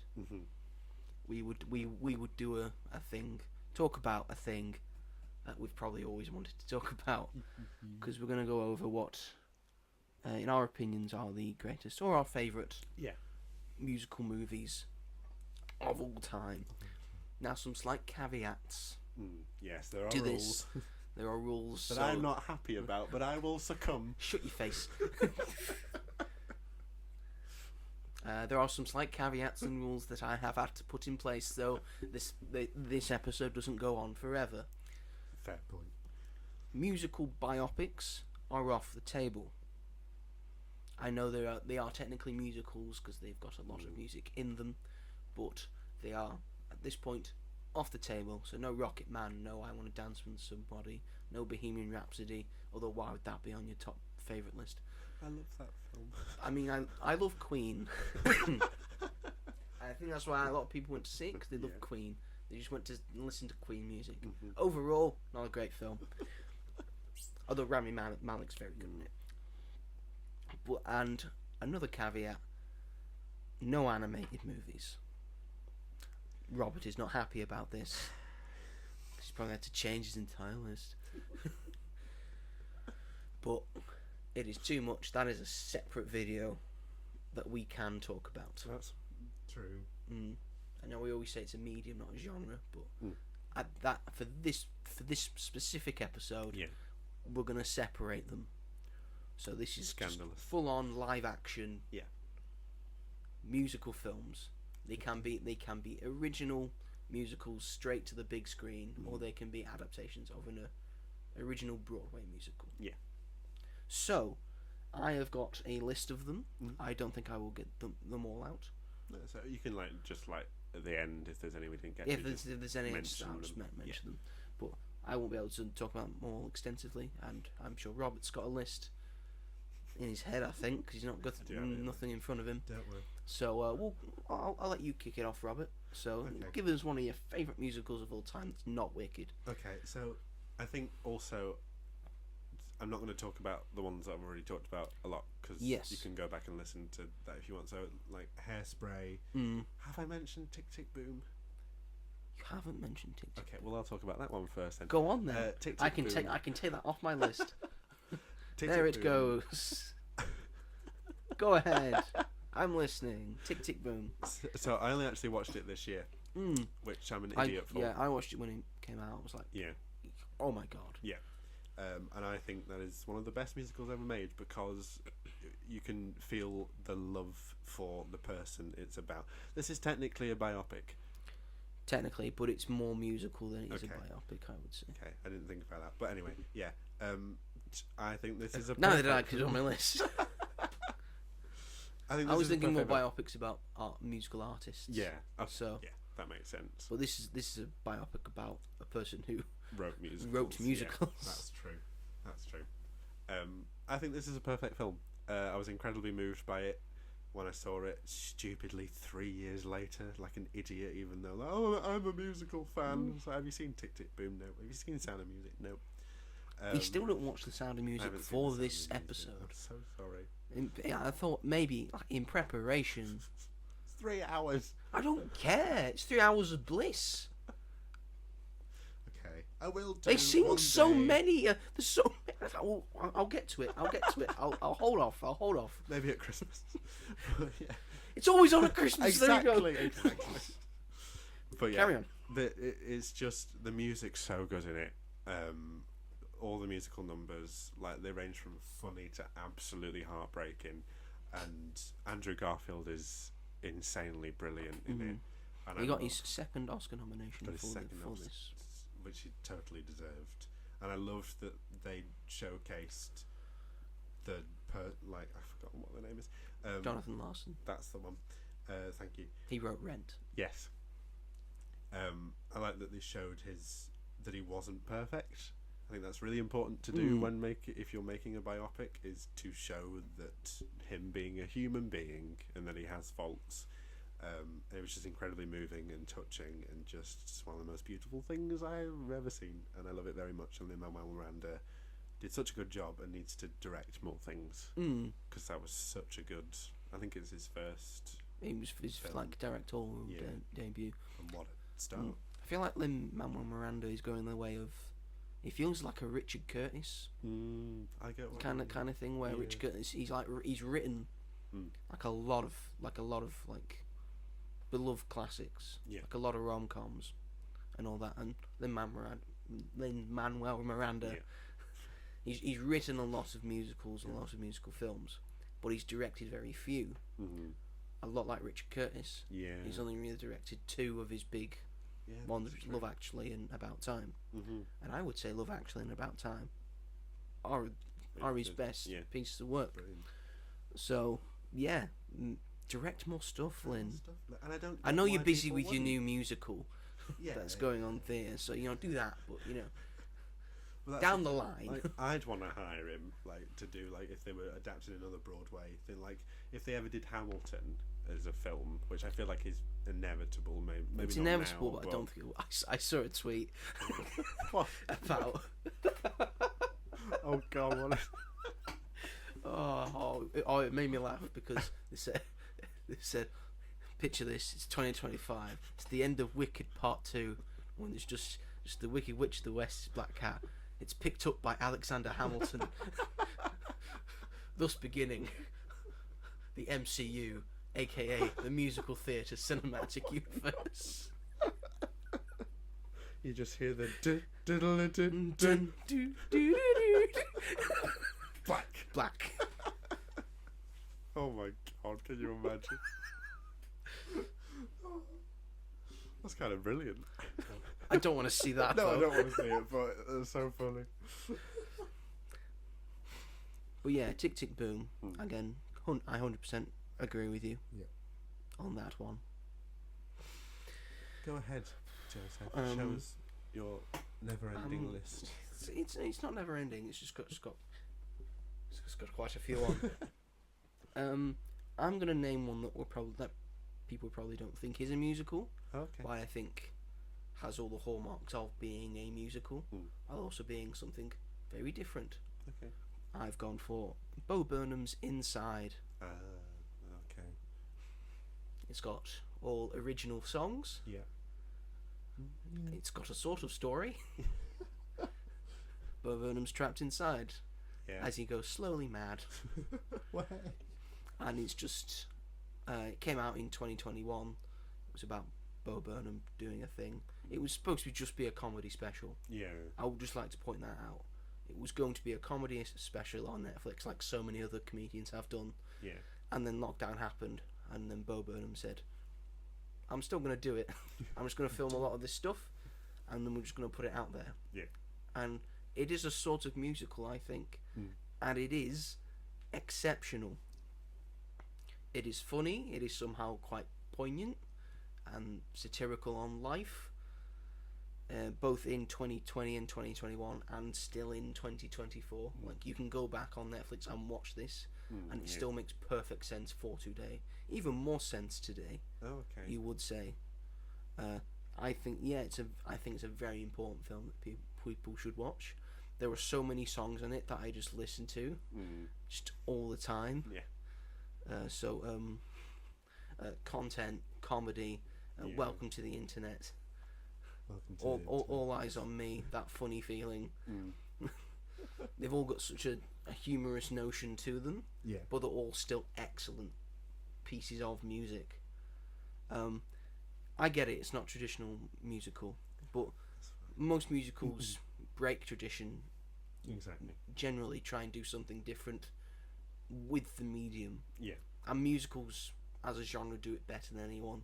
we would do a thing, talk about a thing that we've probably always wanted to talk about, because we're going to go over what in our opinions, are the greatest or our favourite Yeah. musical movies of all time. Now, some slight caveats Yes, there are to rules this. There are rules that so I'm not happy about, but I will succumb. Shut your face. There are some slight caveats and rules that I have had to put in place, so this episode doesn't go on forever. Fair point. Musical biopics are off the table. I know they are technically musicals because they've got a lot of music in them, but they are at this point off the table. So no Rocket Man, no I Want to Dance with Somebody, no Bohemian Rhapsody. Although why would that be on your top favourite list? I love that film. I mean, I love Queen. I think that's why a lot of people went to see it, because they love Queen. They just went to listen to Queen music. Overall, not a great film. Although Rami Malek's very good in it. But, and another caveat, no animated movies. Robert is not happy about this. He's probably had to change his entire list. But it is too much. That is a separate video that we can talk about. That's true. I know we always say it's a medium, not a genre, but for this specific episode, we're gonna separate them. So this is scandalous. Full on live action. Yeah. Musical films. They can be original musicals straight to the big screen, or they can be adaptations of an original Broadway musical. Yeah. So, I have got a list of them. I don't think I will get them all out. No, so you can just at the end, if there's any we didn't get If to, there's any, I'll just mention them. But I won't be able to talk about them all extensively, and I'm sure Robert's got a list in his head, I think, because he's not got nothing in front of him. Don't worry. So I'll let you kick it off, Robert. So give us one of your favourite musicals of all time that's not Wicked. Okay, so I think also I'm not going to talk about the ones that I've already talked about a lot, because you can go back and listen to that if you want. So like Hairspray. Have I mentioned Tick Tick Boom? You haven't mentioned Tick Tick. Okay, well I'll talk about that one first then. Go on then. Tick, I can Boom. I can take that off my list. Tick, there Tick, it Boom. goes. Go ahead. I'm listening. Tick Tick Boom. So I only actually watched it this year, which I'm an idiot for. Yeah, I watched it when it came out. I was like, oh my god. Yeah. And I think that is one of the best musicals ever made, because you can feel the love for the person it's about. This is technically a biopic. Technically, but it's more musical than it is a biopic, I would say. Okay, I didn't think about that. But anyway, yeah. I think this is a... Neither did I, because it's on my list. I was thinking more biopics about musical artists. Yeah. Okay. So yeah, that makes sense. But this is a biopic about a person who wrote musicals. Yeah, that's true. That's true. I think this is a perfect film. I was incredibly moved by it when I saw it, stupidly 3 years later, like an idiot, even though, like, oh, I'm a musical fan. So have you seen Tick Tick Boom? No. Have you seen Sound of Music? No. You still don't watch The Sound of Music for this episode. I'm so sorry. I thought maybe in preparation. It's 3 hours. I don't care. It's 3 hours of bliss. Okay, I will. They sing so many. There's so. I'll get to it. I'll I'll hold off. Maybe at Christmas. Yeah. It's always on at Christmas. Exactly. But yeah, carry on. It's just the music's so good in it. All the musical numbers, like, they range from funny to absolutely heartbreaking, and Andrew Garfield is insanely brilliant in it. And he got his second Oscar nomination for this, which he totally deserved. And I loved that they showcased I forgot what the name is. Jonathan Larson. That's the one. Thank you. He wrote Rent. Yes. I like that they showed that he wasn't perfect. I think that's really important to do if you're making a biopic, is to show that him being a human being and that he has faults. It was just incredibly moving and touching, and just one of the most beautiful things I've ever seen, and I love it very much. And Lin-Manuel Miranda did such a good job and needs to direct more things, because that was such a good. I think it's his first. It was his directorial debut. And what a start! I feel like Lin-Manuel Miranda is going the way of It feels like a Richard Curtis I get what kind of thing where Richard Curtis he's written like a lot of beloved classics, like a lot of rom-coms and all that, and Lin-Manuel Miranda. He's written a lot of musicals and lots of musical films, but he's directed very few. A lot like Richard Curtis. He's only really directed 2 of his big ones, Love Actually and About Time. And I would say Love Actually and About Time are his best pieces of work. Brilliant. So direct more stuff, Lynn. And I know you're busy with your new musical that's going on there, so do that. But down the line, like, I'd want to hire him to do if they were adapting another Broadway thing, if they ever did Hamilton as a film, which I feel like is inevitable. Maybe it's not inevitable, now, but I don't think I saw a tweet What? about. Oh God! What? It made me laugh because they said, picture this, it's 2025, it's the end of Wicked Part 2, when it's just the Wicked Witch of the West's Black Cat. It's picked up by Alexander Hamilton, thus beginning the MCU, aka the Musical Theatre Cinematic Universe. You just hear the dun. Black. Oh my God! Can you imagine? That's kind of brilliant. I don't want to see that. No, though. I don't want to see it, but it's so funny. But yeah, Tick Tick Boom. Again, I 100% agree with you. On that one. Go ahead, Joseph. Show us your never-ending list. It's not never-ending. It's just got quite a few on. I'm gonna name one that people probably don't think is a musical. Okay. But I think has all the hallmarks of being a musical, while also being something very different. Okay. I've gone for Bo Burnham's Inside. Okay. It's got all original songs. Yeah. It's got a sort of story. Bo Burnham's trapped inside as he goes slowly mad. Why? And it's just it came out in 2021. It was about Bo Burnham doing a thing. It was supposed to just be a comedy special. Yeah. I would just like to point that out. It was going to be a comedy special on Netflix, like so many other comedians have done. Yeah. And then lockdown happened, and then Bo Burnham said, I'm still going to do it. I'm just going to film a lot of this stuff, and then we're just going to put it out there. Yeah. And it is a sort of musical, I think, and it is exceptional. It is funny, it is somehow quite poignant and satirical on life, both in 2020 and 2021, and still in 2024. Like, you can go back on Netflix and watch this, and it still makes perfect sense for today. Even more sense today. Oh, okay. You would say. I think it's a very important film that people should watch. There are so many songs in it that I just listen to, just all the time. Yeah. Content, comedy, Welcome to the Internet. Welcome to All Eyes on Me, that funny feeling. They've all got such a humorous notion to them, but they're all still excellent pieces of music. I get it, it's not traditional musical, but most musicals break tradition. Exactly. Generally try and do something different with the medium. Yeah. And musicals as a genre do it better than anyone,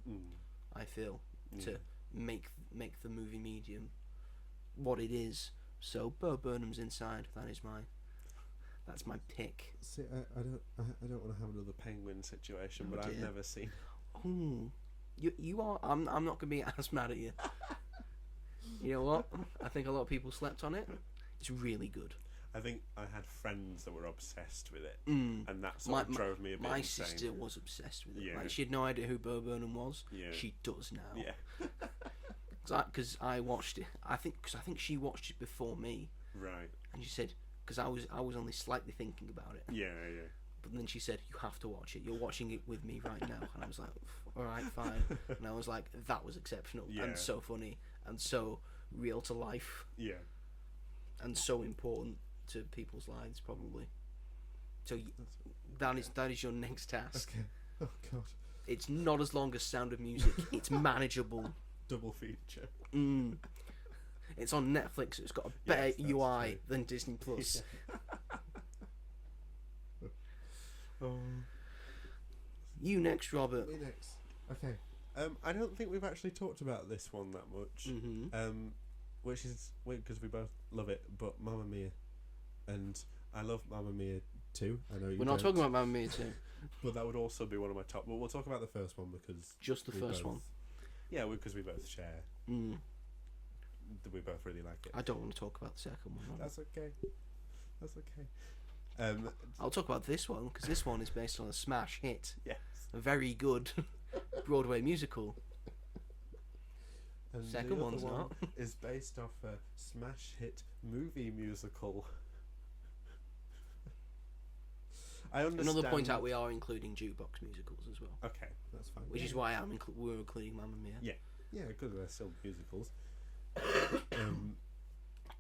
I feel, to make the movie medium what it is. So Bo Burnham's Inside, that's my pick. See, I don't want to have another Penguin situation, but I've never seen. Oh, you are. I'm not gonna be as mad at you. You know what? I think a lot of people slept on it. It's really good. I think I had friends that were obsessed with it, and that sort of drove me a bit insane. My sister was obsessed with it. Yeah. Like, she had no idea who Bo Burnham was. Yeah. She does now. Yeah. Because I watched it. I think she watched it before me. Right. And she said, because I was only slightly thinking about it. Yeah. But then she said, you have to watch it. You're watching it with me right now. And I was like, all right, fine. And I was like, that was exceptional and so funny and so real to life. Yeah. and so important to people's lives, probably. So that is your next task. Okay. Oh God. It's not as long as Sound of Music. It's manageable. Double feature. It's on Netflix. So it's got a better UI true. than Disney Plus. You next, Robert. Me next. Okay. I don't think we've actually talked about this one that much. Which is weird because we both love it, but Mamma Mia, and I love Mamma Mia too. I know you. We're not talking about Mamma Mia 2. But that would also be one of my top. Well, we'll talk about the first one because just the first one. Yeah, because we both share. We both really like it. I don't want to talk about the second one. Robert. That's okay. That's okay. I'll talk about this one because this one is based on a smash hit. Yes. A very good Broadway musical. And Second the one's other one not. is based off a smash hit movie musical. I understand. Another point out, we are including jukebox musicals as well. Okay, that's fine. Which is why we're including Mamma Mia. Yeah, because they're still musicals.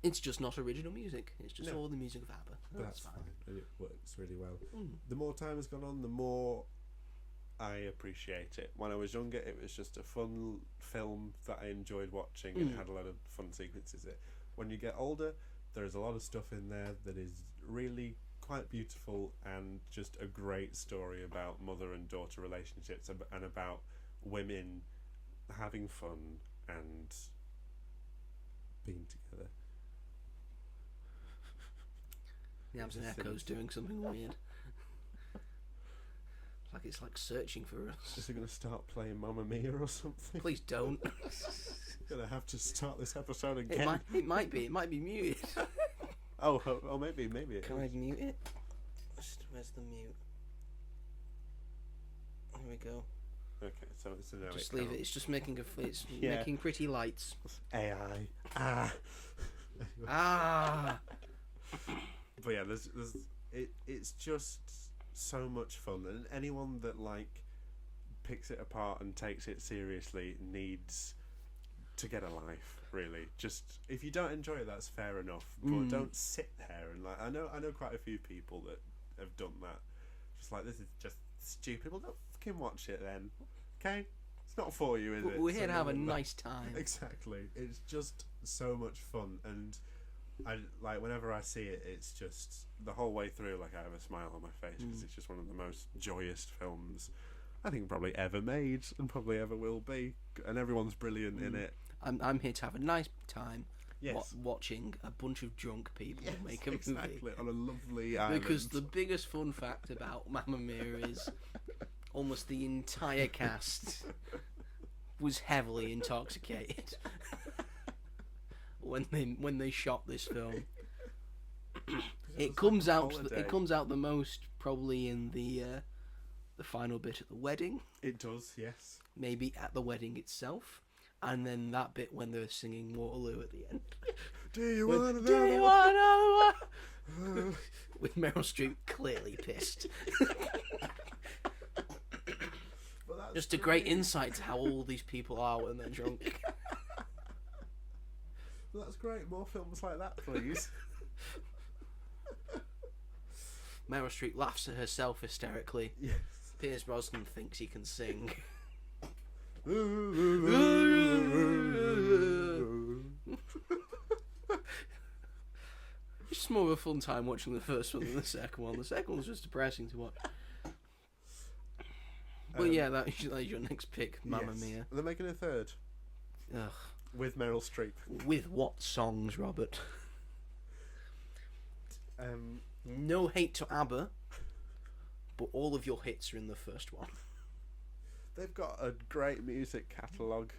It's just not original music. It's just all the music of ABBA. That's fine. And it works really well. The more time has gone on, the more I appreciate it. When I was younger, it was just a fun film that I enjoyed watching and had a lot of fun sequences in it. When you get older, there's a lot of stuff in there that is really quite beautiful and just a great story about mother and daughter relationships and about women having fun and being together. The Amazon Echo's doing something weird. It's like searching for us. Is it going to start playing Mamma Mia or something? Please don't. Going to have to start this episode again. It might be muted. Oh, maybe it Can is. I mute it? Where's the mute? Here we go. Okay, so it's a no. Just leave it. It's just making making pretty lights. AI. But yeah, it's just so much fun, and anyone that picks it apart and takes it seriously needs to get a life. Really, just if you don't enjoy it, that's fair enough. But don't sit there and I know quite a few people that have done that. Just this is just stupid. Well, don't fucking watch it then. Okay, it's not for you, is it? We're here to have a nice time. Exactly. It's just so much fun, and I whenever I see it, it's just the whole way through. I have a smile on my face because it's just one of the most joyous films I think probably ever made and probably ever will be, and everyone's brilliant in it. I'm here to have a nice time. Yes. Watching a bunch of drunk people make a exactly, movie on a lovely island. Because the biggest fun fact about Mamma Mia is almost the entire cast was heavily intoxicated when they shot this film. It comes out the most probably in the final bit at the wedding. It does, yes. Maybe at the wedding itself. And then that bit when they're singing Waterloo at the end. Do you want to Do you want to know? With Meryl Streep clearly pissed. Just a great insight to how all these people are when they're drunk. Well, that's great. More films like that, please. Meryl Streep laughs at herself hysterically. Yes. Pierce Brosnan thinks he can sing. It's just more of a fun time watching the first one than the second one. The second one's just depressing to watch. But yeah, that is your next pick, Mamma Mia. They're making a third. Ugh. With Meryl Streep. With what songs, Robert? No hate to ABBA, but all of your hits are in the first one. They've got a great music catalogue.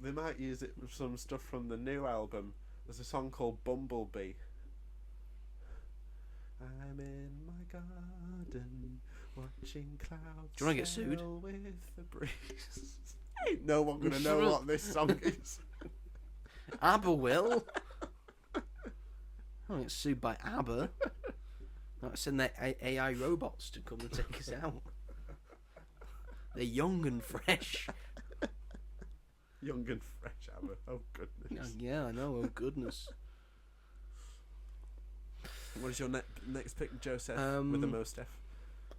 They might use it with some stuff from the new album. There's a song called Bumblebee. I'm in my garden, watching clouds. Do you want to get sued? With the breeze. Ain't no one gonna know what this song is. ABBA will. I don't get sued by ABBA. I'll send their AI robots to come and take us out. They're young and fresh. Young and fresh, ABBA. Oh, goodness. Yeah, I know. Oh, goodness. What is your next pick, Joseph, Um, with the most F?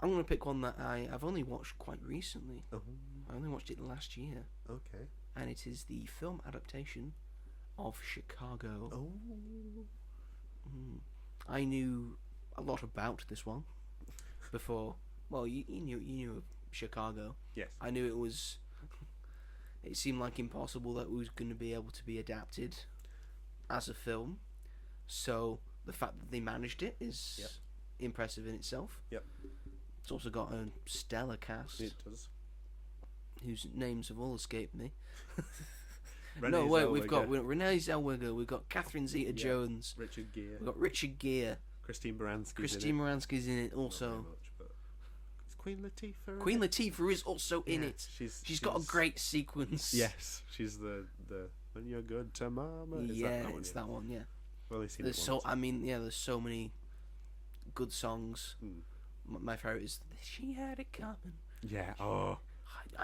I'm going to pick one that I've only watched quite recently. Oh, I only watched it last year. okay. And it is the film adaptation of Chicago. Oh. I knew a lot about this one before. Well, you knew of Chicago. Yes. I knew it was. It seemed like impossible that it was going to be able to be adapted as a film. So the fact that they managed it is impressive in itself. Yep. It's also got a stellar cast. It does. Whose names have all escaped me. Renee we've got Renee Zellweger, we've got Catherine Zeta-Jones, Richard Gere, we've got Richard Gere, Christine Baranski's Baranski's in it also. Not very much, but is Queen Latifah? Queen Latifah is also in it. She's got a great sequence. Yes, she's the when you're good to mama. Is it's that one. Yeah. Well, I've seen there's it once. there's so many good songs. My favorite is "She Had It Coming." Yeah. Oh.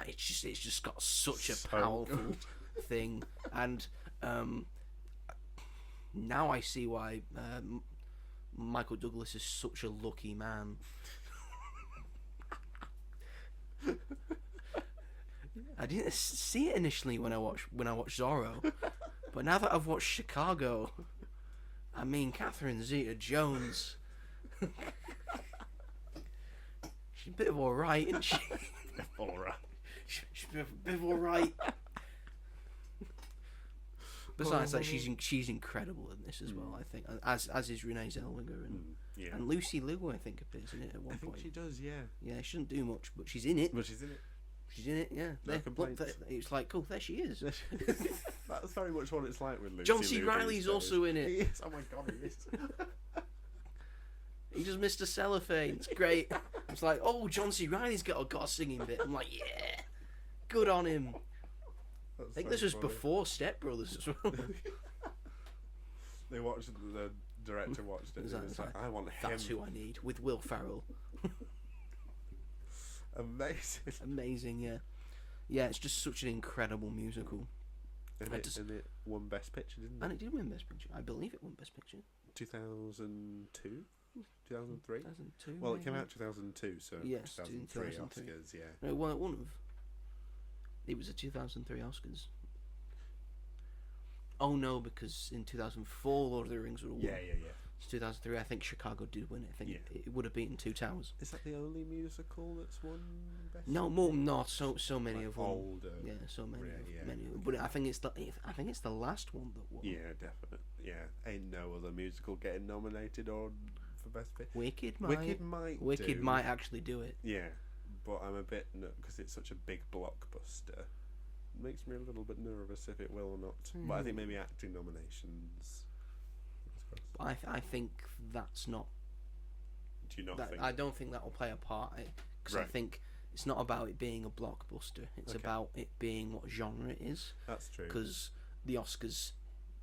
It's just got such a powerful thing, and now I see why Michael Douglas is such a lucky man. I didn't see it initially when I watched Zorro, but now that I've watched Chicago, I mean Catherine Zeta-Jones, she's a bit of alright, isn't she? Alright. She's a bit of alright. Besides that, she's incredible in this as well. I think, as is Renee Zellweger and Lucy Liu. I think appears in it at one point. I think she does. Yeah. Yeah, she doesn't do much, but she's in it. She's in it. Yeah. No complaints. It's like, cool. There she is. That's very much what it's like with Lucy. John C. Reilly's also in it. He is. Oh my god, he is. He does Mr. Cellophane. It's great. It's like, oh, John C. Reilly's got a singing bit. I'm like, yeah, good on him. I think this was before Step Brothers as well. The director watched it and it's like, I want him. That's who I need, with Will Ferrell. Amazing, yeah. Yeah, it's just such an incredible musical. And it won Best Picture, didn't it? And it did win Best Picture. I believe it won Best Picture. 2002? 2003? 2002. Well, it came out 2002, so yes, 2003 Oscars, yeah. No, it wouldn't have. It was a 2003 Oscars. Oh no, because in 2004 Lord of the Rings would have won. Yeah. It's 2003. I think Chicago did win it. I think it would have beaten Two Towers. Is that the only musical that's won Best? No, more not. So many of them. Older. Yeah, so many. Many. But I think it's the last one that won. Yeah, definitely. Yeah, ain't no other musical getting nominated or for Best Picture. Wicked might actually do it. Yeah, but I'm a bit because it's such a big blockbuster. It makes me a little bit nervous if it will or not. But I think maybe acting nominations. I think that's not. Do you not think? I don't think that will play a part because I think it's not about it being a blockbuster. It's about it being what genre it is. That's true. Because the Oscars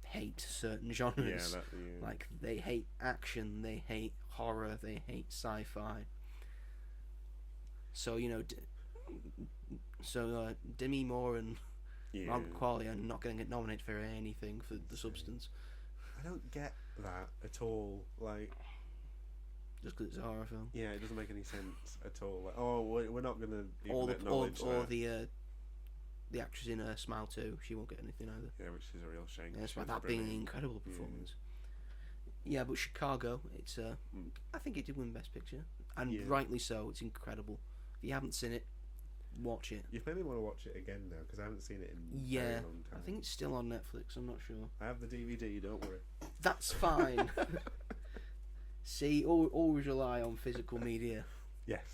hate certain genres. Like they hate action, they hate horror, they hate sci-fi. So Demi Moore and Margaret Qualley are not going to get nominated for anything for The Substance. I don't get that at all. Like, just because it's a horror film. Yeah, it doesn't make any sense at all. Like, we're not going to acknowledge that. The actress in Smile 2, she won't get anything either. Yeah, which is a real shame. Yeah, despite that being an incredible performance. Yeah, but Chicago, it's I think it did win Best Picture, and rightly so. It's incredible. If you haven't seen it, watch it. You've made me want to watch it again now because I haven't seen it in a very long time. I think it's still on Netflix. I'm not sure. I have the DVD. Don't worry. That's fine. See, always rely on physical media. Yes,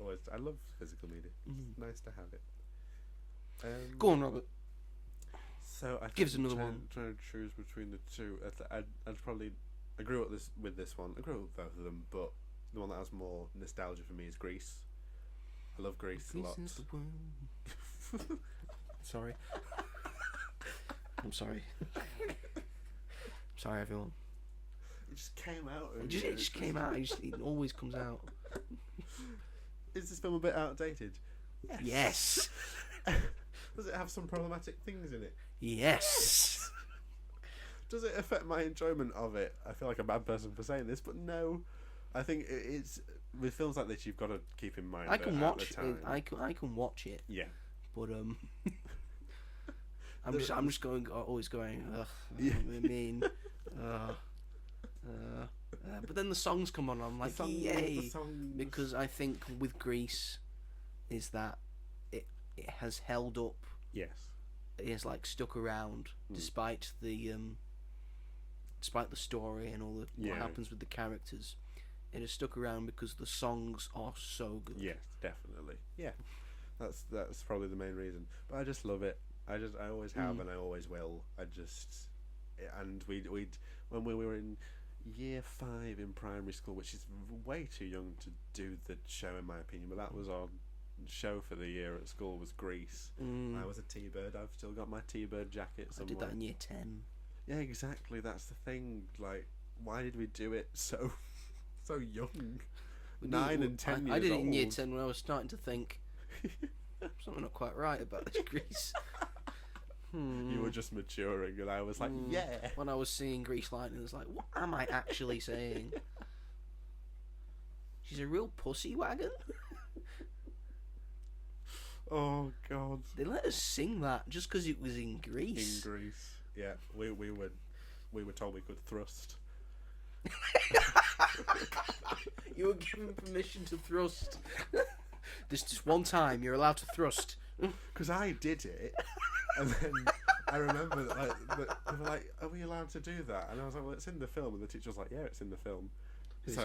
always. I love physical media. It's nice to have it. Go on, Robert. So I give us another one. Trying to choose between the two. I'd probably agree with this one. I agree with both of them, but the one that has more nostalgia for me is Grease. I love Grease a lot. Sorry. I'm sorry. Sorry, everyone. It just came out. It just came out. It always comes out. Is this film a bit outdated? Yes. Does it have some problematic things in it? Yes. Does it affect my enjoyment of it? I feel like a bad person for saying this, but no. I think it's with films like this, you've got to keep in mind. I can that watch at the time, it. I can watch it. Yeah. But I'm just always going. Ugh, I mean, but then the songs come on. I'm like, yay! Because I think with Grease, is that it has held up. Yes. It has like stuck around despite the story and all what happens with the characters. It has stuck around because the songs are so good. Yes, definitely. Yeah, that's probably the main reason. But I just love it. I always have and I always will. And we'd when we were in year 5 in primary school, which is way too young to do the show in my opinion, but that was our show for the year at school was Grease. I was a T-Bird. I've still got my T-Bird jacket somewhere. I did that in year 10. Yeah, exactly. That's the thing. Like, why did we do it so young? 9 and 10 years old. I did it in year 10 when I was starting to think something not quite right about this Grease. You were just maturing, and I was like, yeah. When I was seeing Grease Lightning, I was like, what am I actually saying? She's a real pussy wagon. Oh God! They let us sing that just because it was in Greece. In Greece, yeah. We were told we could thrust. You were given permission to thrust. There's just one time you're allowed to thrust. Because I did it, and then I remember that they were like, "Are we allowed to do that?" And I was like, "Well, it's in the film." And the teacher was like, "Yeah, it's in the film." It's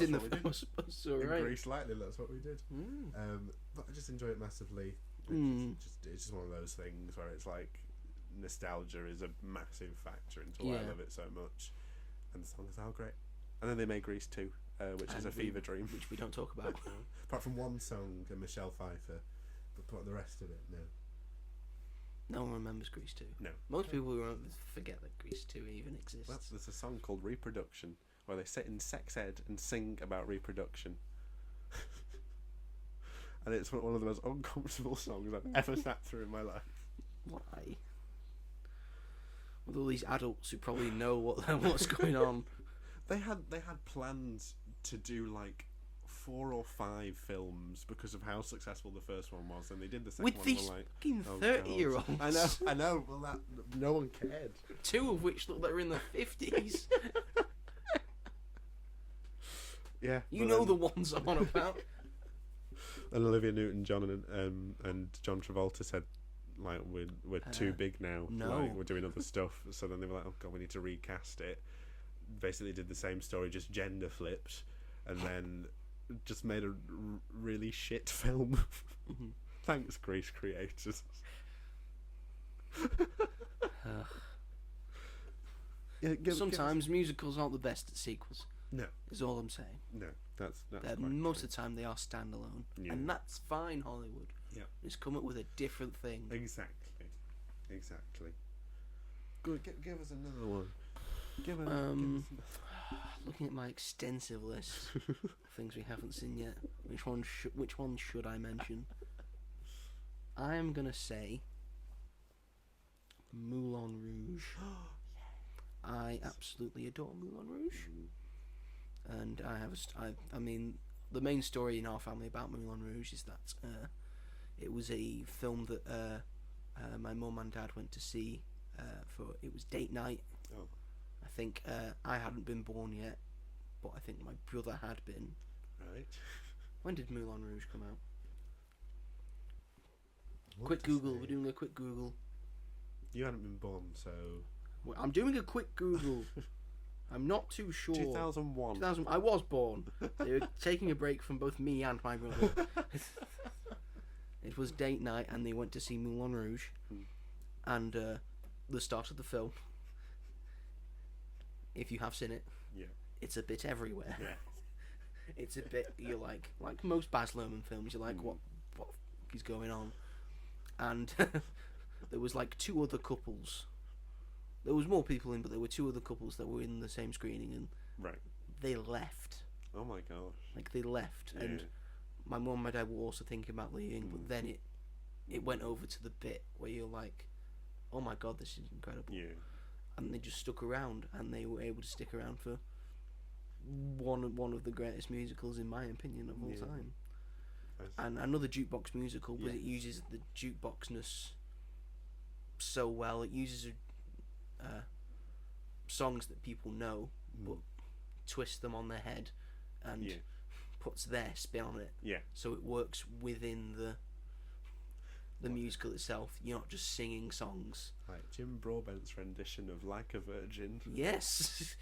in the film. So in Grease Lightning, that's what we did. But I just enjoy it massively. It's just one of those things where it's like nostalgia is a massive factor into why I love it so much, and the songs are great. And then they made Grease 2, which is a fever dream, which we don't talk about. Apart from one song and Michelle Pfeiffer, but the rest of it, no. No one remembers Grease 2. No. Most people forget that Grease 2 even exists. Well, there's a song called Reproduction where they sit in sex ed and sing about reproduction. And it's one of the most uncomfortable songs I've ever sat through in my life. Why? With all these adults who probably know what's going on. They had plans to do like 4 or 5 films because of how successful the first one was, and they did the second with one. These like, fucking 30-year-olds. I know. Well, no one cared. 2 of which look like they're in their 50s. Yeah, you know the ones I'm on about. And Olivia Newton-John and John Travolta said, like, we're too big now. No. Like, we're doing other stuff. So then they were like, oh God, we need to recast it. Basically did the same story, just gender flipped, and then just made a really shit film. Thanks, Grease creators. Sometimes musicals aren't the best at sequels. No. Is all I'm saying. No, that's most of the time they are standalone. Yeah. And that's fine, Hollywood. Yeah. Just come up with a different thing. Exactly. Good, give us another one. Give us looking at my extensive list of things we haven't seen yet, which one should I mention? I am gonna say Moulin Rouge. I absolutely adore Moulin Rouge, and I mean, the main story in our family about Moulin Rouge is that it was a film that my mum and dad went to see it was date night. Oh. I think I hadn't been born yet, but I think my brother had been. Right. When did Moulin Rouge come out? Quick Google. We're doing a quick Google. You hadn't been born, so... Well, I'm doing a quick Google. I'm not too sure. 2001. I was born. They were taking a break from both me and my brother. It was date night, and they went to see Moulin Rouge. And the start of the film, if you have seen it, it's a bit everywhere. Yeah. It's a bit, you're like most Baz Luhrmann films, you're like, what is going on? And there was like 2 other couples. There was more people in, but there were 2 other couples that were in the same screening, and they left. Oh my gosh. Like, they left. Yeah. And my mum and my dad were also thinking about leaving, but then it went over to the bit where you're like, oh my God, this is incredible. Yeah. and they just stuck around, and they were able to stick around for one of the greatest musicals in my opinion of all time. And another jukebox musical, but it uses the jukeboxness so well. It uses songs that people know, but twists them on their head and puts their spin on it. Yeah. So it works within the musical itself. You're not just singing songs. Like Jim Broadbent's rendition of "Like a Virgin." Yes.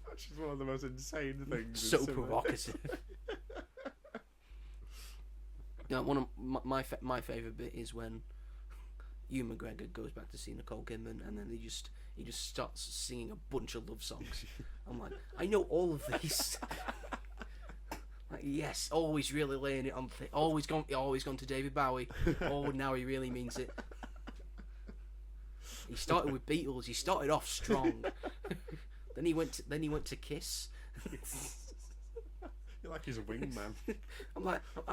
Which is one of the most insane things. So provocative. Now, one of my favourite bit is when Ewan McGregor goes back to see Nicole Kidman, and then he just starts singing a bunch of love songs. I'm like, I know all of these. Like, yes, always really laying it on. Always gone to David Bowie. Oh, now he really means it. He started with Beatles. He started off strong. Then he went to Kiss. You're like his wingman. I'm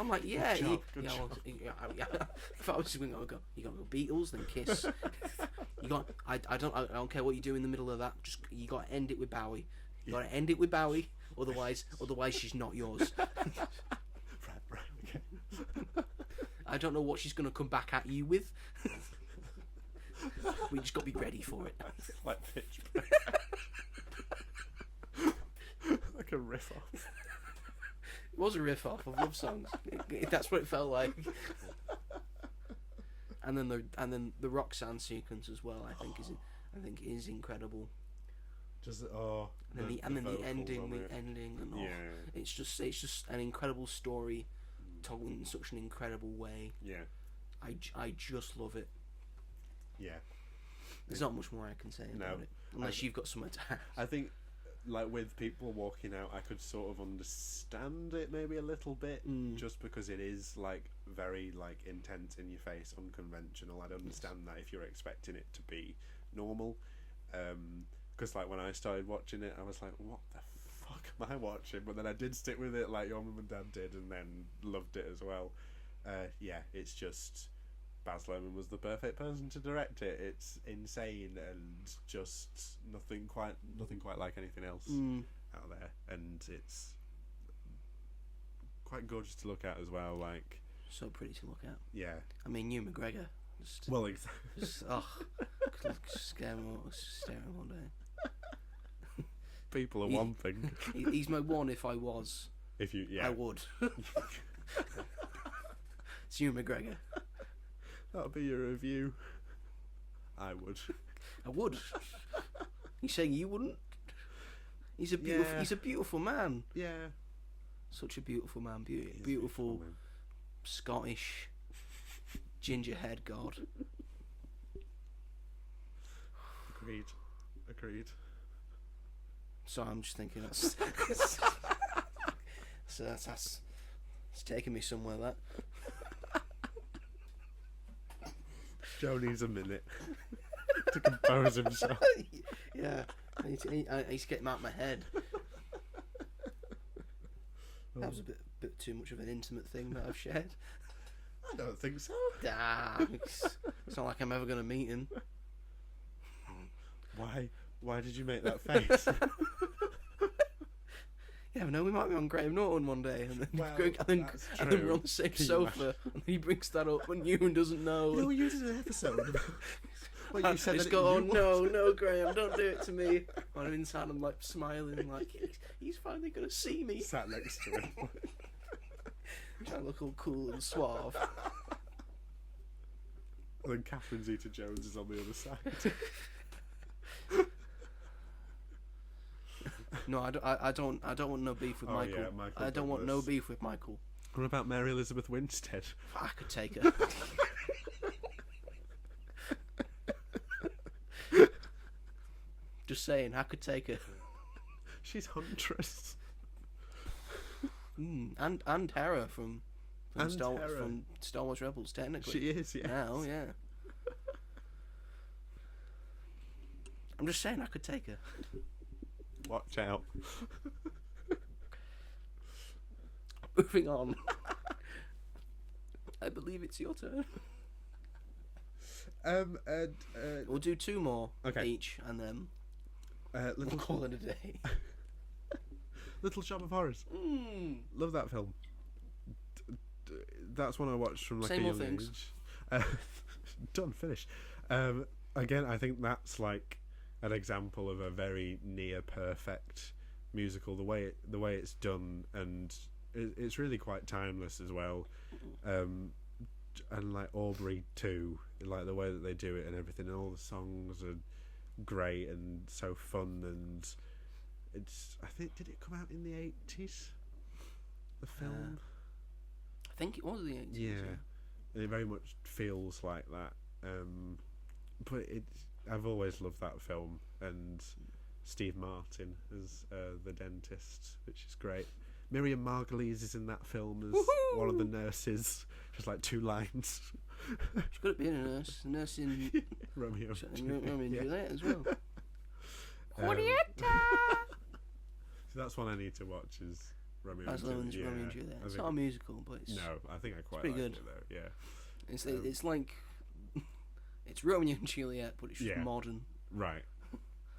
like, yeah. Good job. If I was just wingman, I would go. You got to go Beatles, then Kiss. I don't care what you do in the middle of that. Just you got to end it with Bowie. You got to end it with Bowie. Otherwise she's not yours. Right, okay. I don't know what she's gonna come back at you with. We just got to be ready for it. Like Pitch Black. Like a riff off. It was a riff off of love songs. That's what it felt like. And then the Roxanne sequence as well. I think is incredible. Just the ending, and all. Yeah. It's just an incredible story, told in such an incredible way. Yeah. I just love it. Yeah. There's not much more I can say about it, unless you've got somewhere to add. I think, like with people walking out, I could sort of understand it maybe a little bit, just because it is like very like intense, in your face, unconventional. I'd understand that if you're expecting it to be normal, because like when I started watching it, I was like, what the fuck am I watching? But then I did stick with it, like your mum and dad did, and then loved it as well. It's just Baz Luhrmann was the perfect person to direct it. It's insane and just nothing quite like anything else out there, and it's quite gorgeous to look at as well. Like, so pretty to look at. Yeah. I mean, Ewan McGregor. Staring all day. People are one thing. He's my one. If I was, I would. It's Ewan McGregor. That'll be your review. I would. You saying you wouldn't? He's a beautiful man. Yeah. Such a beautiful man. Beautiful man. Scottish ginger-haired god. Agreed. So I'm just thinking that's it's taking me somewhere, that. Joe needs a minute to compose himself. Yeah, I need to get him out of my head. That was a bit too much of an intimate thing that I've shared. I don't think so. It's not like I'm ever going to meet him. Why did you make that face? Yeah, no, we might be on Graham Norton one day, and then, and then we're on the same sofa, and he brings that up, and Ewan doesn't know. No, you did an episode. Well, you said just go, oh no, Graham, don't do it to me. And I'm inside, I'm like smiling, like he's finally gonna see me. Sat next to him, trying to look all cool and suave. And then Catherine Zeta-Jones is on the other side. No, I don't want no beef with Michael. Yeah, Michael I don't want no beef with Michael. What about Mary Elizabeth Winstead? I could take her. Just saying, I could take her. She's Huntress. And Hera from Star Wars Rebels, technically. She is, yes. Now, yeah. I'm just saying, I could take her. Watch out. Moving on. I believe it's your turn. We'll do two more each, and then We'll call it a day. Little Shop of Horrors. Love that film. That's one I watched from like Same a old young things. age. Done, finished. Again, I think that's like an example of a very near perfect musical. The way it's done, and it's really quite timeless as well. And like Aubrey too, like the way that they do it and everything, and all the songs are great and so fun. And I think, did it come out in the 80s? The film. I think it was the 80s. Yeah. And it very much feels like that. But I've always loved that film, and Steve Martin as the dentist, which is great. Miriam Margolyes is in that film as one of the nurses. Just like 2 lines. She's got to be a nurse in Romeo and Juliet as well. Julieta. So that's one I need to watch, is Romeo and Juliet. Romeo and Juliet. It's not a musical, but it's I think I quite pretty like good. it though. Yeah. It's like it's Romeo and Juliet, but it's just modern. Right.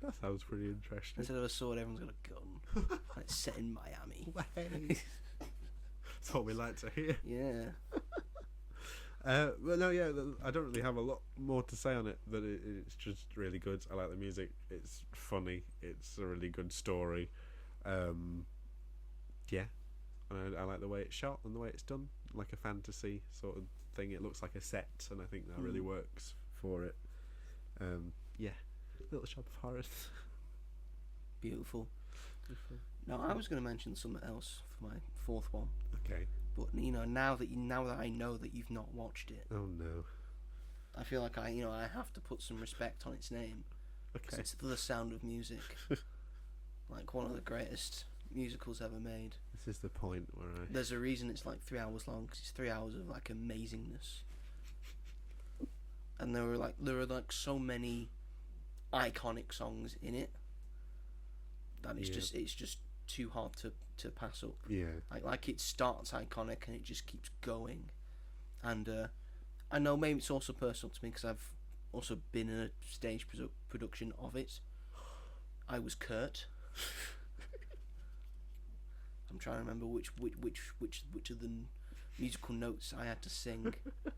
That sounds pretty interesting. Instead of a sword, everyone's got a gun. And it's set in Miami. That's what we like to hear. Yeah. But no, yeah, I don't really have a lot more to say on it. That it's just really good. I like the music. It's funny. It's a really good story. Yeah, and I like the way it's shot and the way it's done, like a fantasy sort of thing. It looks like a set, and I think that really works for it. Yeah, Little Shop of Horrors. Beautiful. Now I was going to mention something else for my 4th one. Okay. But now that I know that you've not watched it, oh no, I feel like I have to put some respect on its name. Okay. It's The Sound of Music, like one of the greatest musicals ever made. This is the point where There's a reason it's like 3 hours long, because it's 3 hours of like amazingness. And there are so many iconic songs in it that it's just too hard to pass up. Yeah. Like it starts iconic and it just keeps going. And I know maybe it's also personal to me because I've also been in a stage production of it. I was Kurt. I'm trying to remember which of the musical notes I had to sing. I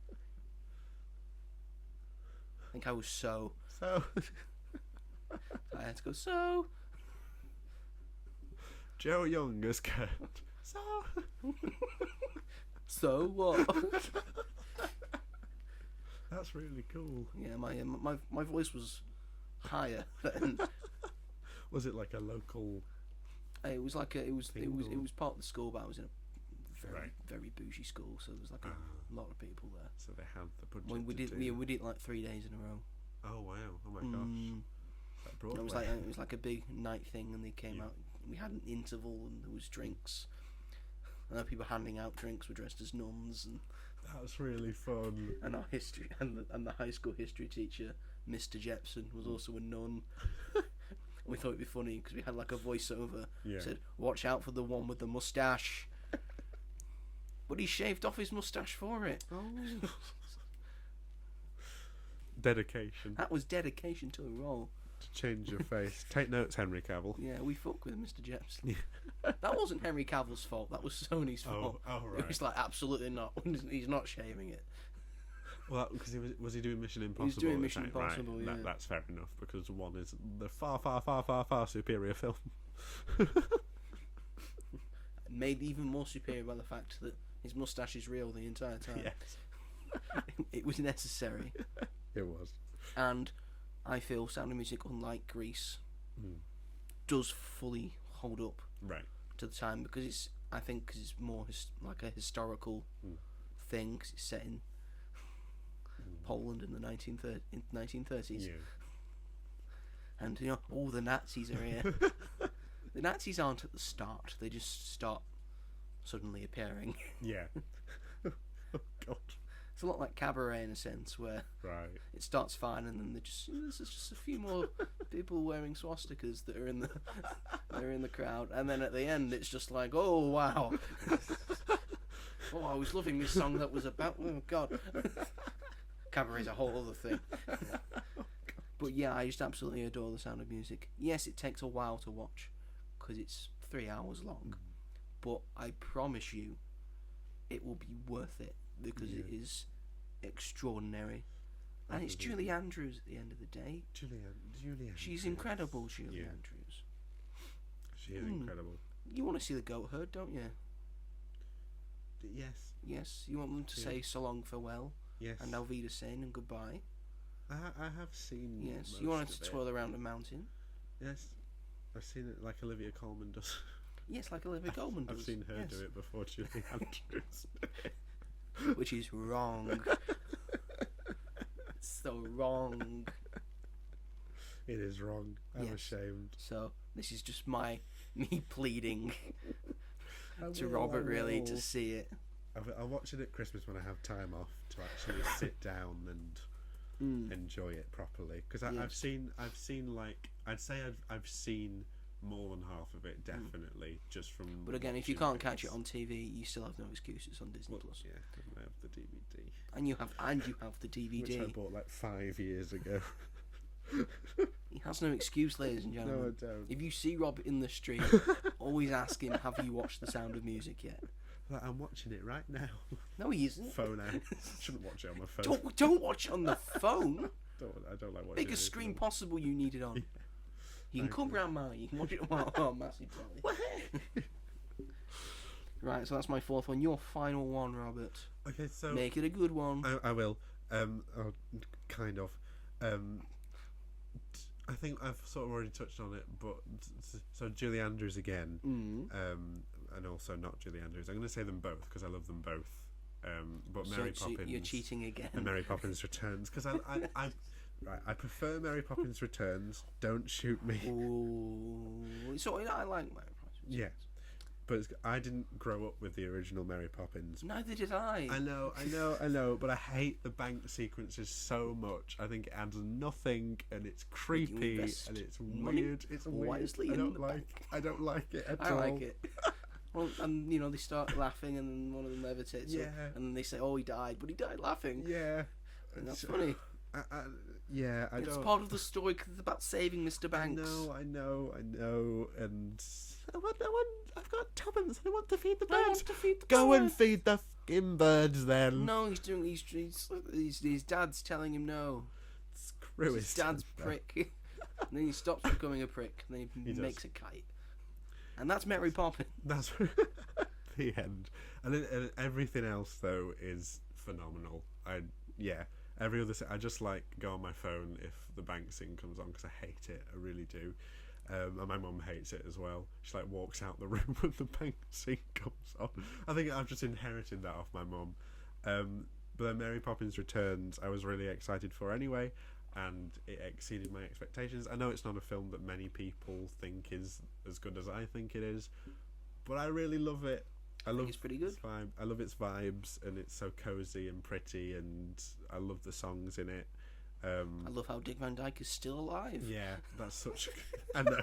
think I was so. I had to go so. Joe Young as Kurt. So what? That's really cool. Yeah, my voice was higher then. Was it like a local? It was part of the school, but I was in a Right. very bougie school, so there was like a lot of people there. So they had the budget. We did like 3 days in a row. Oh wow! Oh my gosh! Like Broadway. It was like a big night thing, and they came out. We had an interval, and there was drinks. And there were people handing out drinks were dressed as nuns, and that's really fun. And our history and the high school history teacher, Mr. Jepson, was also a nun. We thought it'd be funny because we had like a voiceover. Yeah. Said, "Watch out for the one with the mustache." But he shaved off his mustache for it. Oh. Dedication. That was dedication to a role. To change your face. Take notes, Henry Cavill. Yeah, we fuck with Mr. Jepson. That wasn't Henry Cavill's fault. That was Sony's fault. Oh, right. It was like absolutely not. He's not shaving it. Well, because was he doing Mission Impossible? He was doing Mission Impossible. Right. Yeah. That's fair enough because one is the far superior film. Made even more superior by the fact that his mustache is real the entire time. Yes. It was necessary. It was. And I feel Sound of Music, unlike Grease, does fully hold up to the time because it's more like a historical thing because it's set in Poland in the 1930s. Yeah. And all the Nazis are here. The Nazis aren't at the start; they just start suddenly appearing. Yeah. Oh God. It's a lot like Cabaret in a sense, where it starts fine and then there's just a few more people wearing swastikas that are in the crowd, and then at the end it's just like, oh wow, oh I was loving this song that was about, oh God. Cabaret's a whole other thing. But yeah, I just absolutely adore The Sound of Music. Yes, it takes a while to watch because it's 3 hours long, but I promise you, it will be worth it because it is extraordinary. And it's Julie Andrews at the end of the day. Julie Andrews. She's incredible, Julie Andrews. She is incredible. You want to see the goat herd, don't you? Yes. Yes. You want them to say so long, farewell, and Auf Wiedersehen and goodbye. I have seen. Yes. You want them to twirl around a mountain. Yes. I've seen it like Olivia Colman does. Yes, like Olivia Colman does. I've seen her do it before Julie Andrews. Which is wrong. It's so wrong. It is wrong. I'm ashamed. So this is just me pleading to Robert really to see it. I'll watch it at Christmas when I have time off to actually sit down and enjoy it properly. Because I've seen like I'd say I've seen more than half of it definitely just from. But again, if you can't catch it on TV, you still have no excuses on Disney Plus. Yeah, and I have the DVD. And you have the DVD, which I bought like 5 years ago. He has no excuse, ladies and gentlemen. No, I don't. If you see Robert in the street, always ask him, "Have you watched The Sound of Music yet?" Like, I'm watching it right now. No, he isn't. Phone out. Shouldn't watch it on my phone. Don't watch it on the phone. I don't like watching it. Biggest screen possible you need it on. Yeah. You can come round mine. You can watch it on massive telly. Right, so that's my fourth one. Your final one, Robert. Okay, so make it a good one. I will. Kind of. I think I've sort of already touched on it, but so Julie Andrews again, and also not Julie Andrews. I'm going to say them both because I love them both. But Mary Poppins. You're cheating again. And Mary Poppins Returns because I prefer Mary Poppins Returns. Don't shoot me. Ooh, so I like Mary Poppins. Yeah. But I didn't grow up with the original Mary Poppins. Neither did I. I know, but I hate the bank sequences so much. I think it adds nothing, and it's creepy, and it's weird. It's weird. I don't like it at all. I like it. Well, and they start laughing, and then one of them levitates up, and then they say, "Oh, he died," but he died laughing. Yeah, and that's funny. It's part of the story because it's about saving Mr. Banks. I know, and I've got tuppence. I want to feed the birds. Go and feed the fucking birds, then. No, he's doing. His dad's telling him no. Screw his dad's prick. And then he stops becoming a prick, and then he makes a kite. And that's Mary Poppins. That's the end. And everything else though is phenomenal. Every other I just like go on my phone if the bank scene comes on because I hate it. I really do. And my mum hates it as well. She like walks out the room when the bank scene comes on. I think I've just inherited that off my mum. But then Mary Poppins Returns I was really excited for anyway, and it exceeded my expectations. I know it's not a film that many people think is as good as I think it is, but I really love it. I love it's pretty good. I love its vibes, and it's so cozy and pretty, and I love the songs in it. I love how Dick Van Dyke is still alive. Yeah, that's such. I know.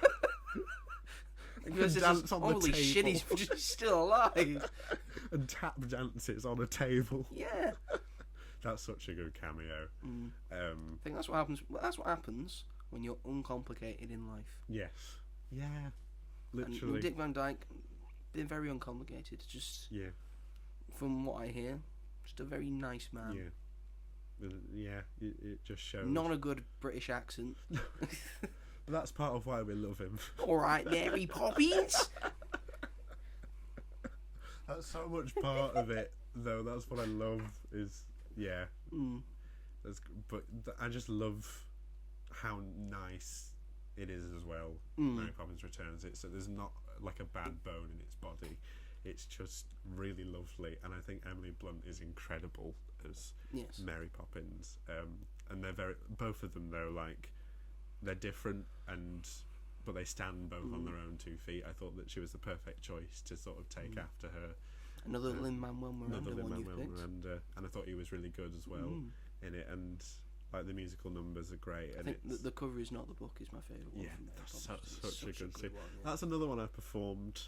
Dance on Holy the table. Shit, he's still alive. And tap dances on a table. Yeah. That's such a good cameo. I think that's what happens. That's what happens when you're uncomplicated in life. Yes. Yeah. Literally. And Dick Van Dyke, been very uncomplicated. Just from what I hear, just a very nice man. Yeah. Yeah, it just shows. Not a good British accent. That's part of why we love him. All right, Mary Poppins. That's so much part of it, though. That's what I love. But I just love how nice it is as well. Mary Poppins Returns. There's not like a bad bone in its body. It's just really lovely, and I think Emily Blunt is incredible as Mary Poppins. And they're both of them though, like they're different, but they stand both on their own 2 feet. I thought that she was the perfect choice to sort of take after her. Another Lin-Manuel Miranda one you've picked. And I thought he was really good as well in it, and like the musical numbers are great. I think the cover is not the book is my favourite one. That's such a good scene. One, That's another one I performed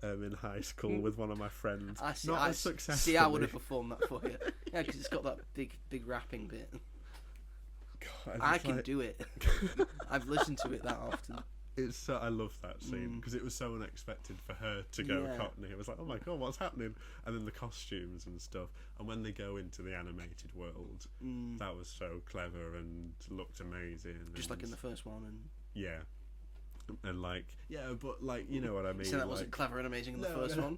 in high school with one of my friends. Not as successfully. See, I would have performed that for you. Yeah, because it's got that big rapping bit. God, I can do it. I've listened to it that often. It's so, I love that scene because it was so unexpected for her to go Cockney. It was like, oh my god, what's happening? And then the costumes and stuff. And when they go into the animated world, that was so clever and looked amazing. Just like in the first one. And yeah. And like, yeah, but like, you know what I mean? So that wasn't clever and amazing in the first one?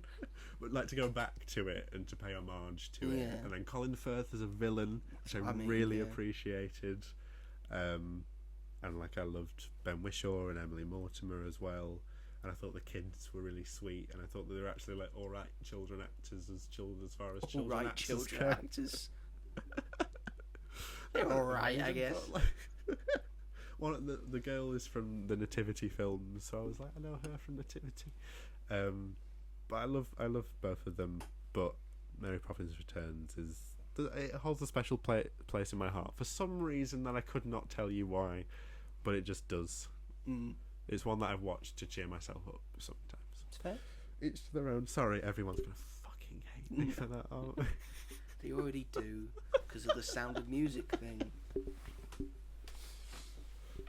But like to go back to it and to pay homage to it. And then Colin Firth as a villain, which I really appreciated. And like I loved Ben Whishaw and Emily Mortimer as well, and I thought the kids were really sweet, and I thought that they were actually like all right children actors as far as children all right actors children go. Actors. They're all right, I guess. One of the girl is from the Nativity films, so I was like, I know her from Nativity. But I love both of them. But Mary Poppins Returns it holds a special place in my heart for some reason that I could not tell you why. But it just does. It's one that I've watched to cheer myself up sometimes. It's fair. It's their own. Sorry, everyone's going to fucking hate me for that, aren't they? They already do, because of the Sound of Music thing.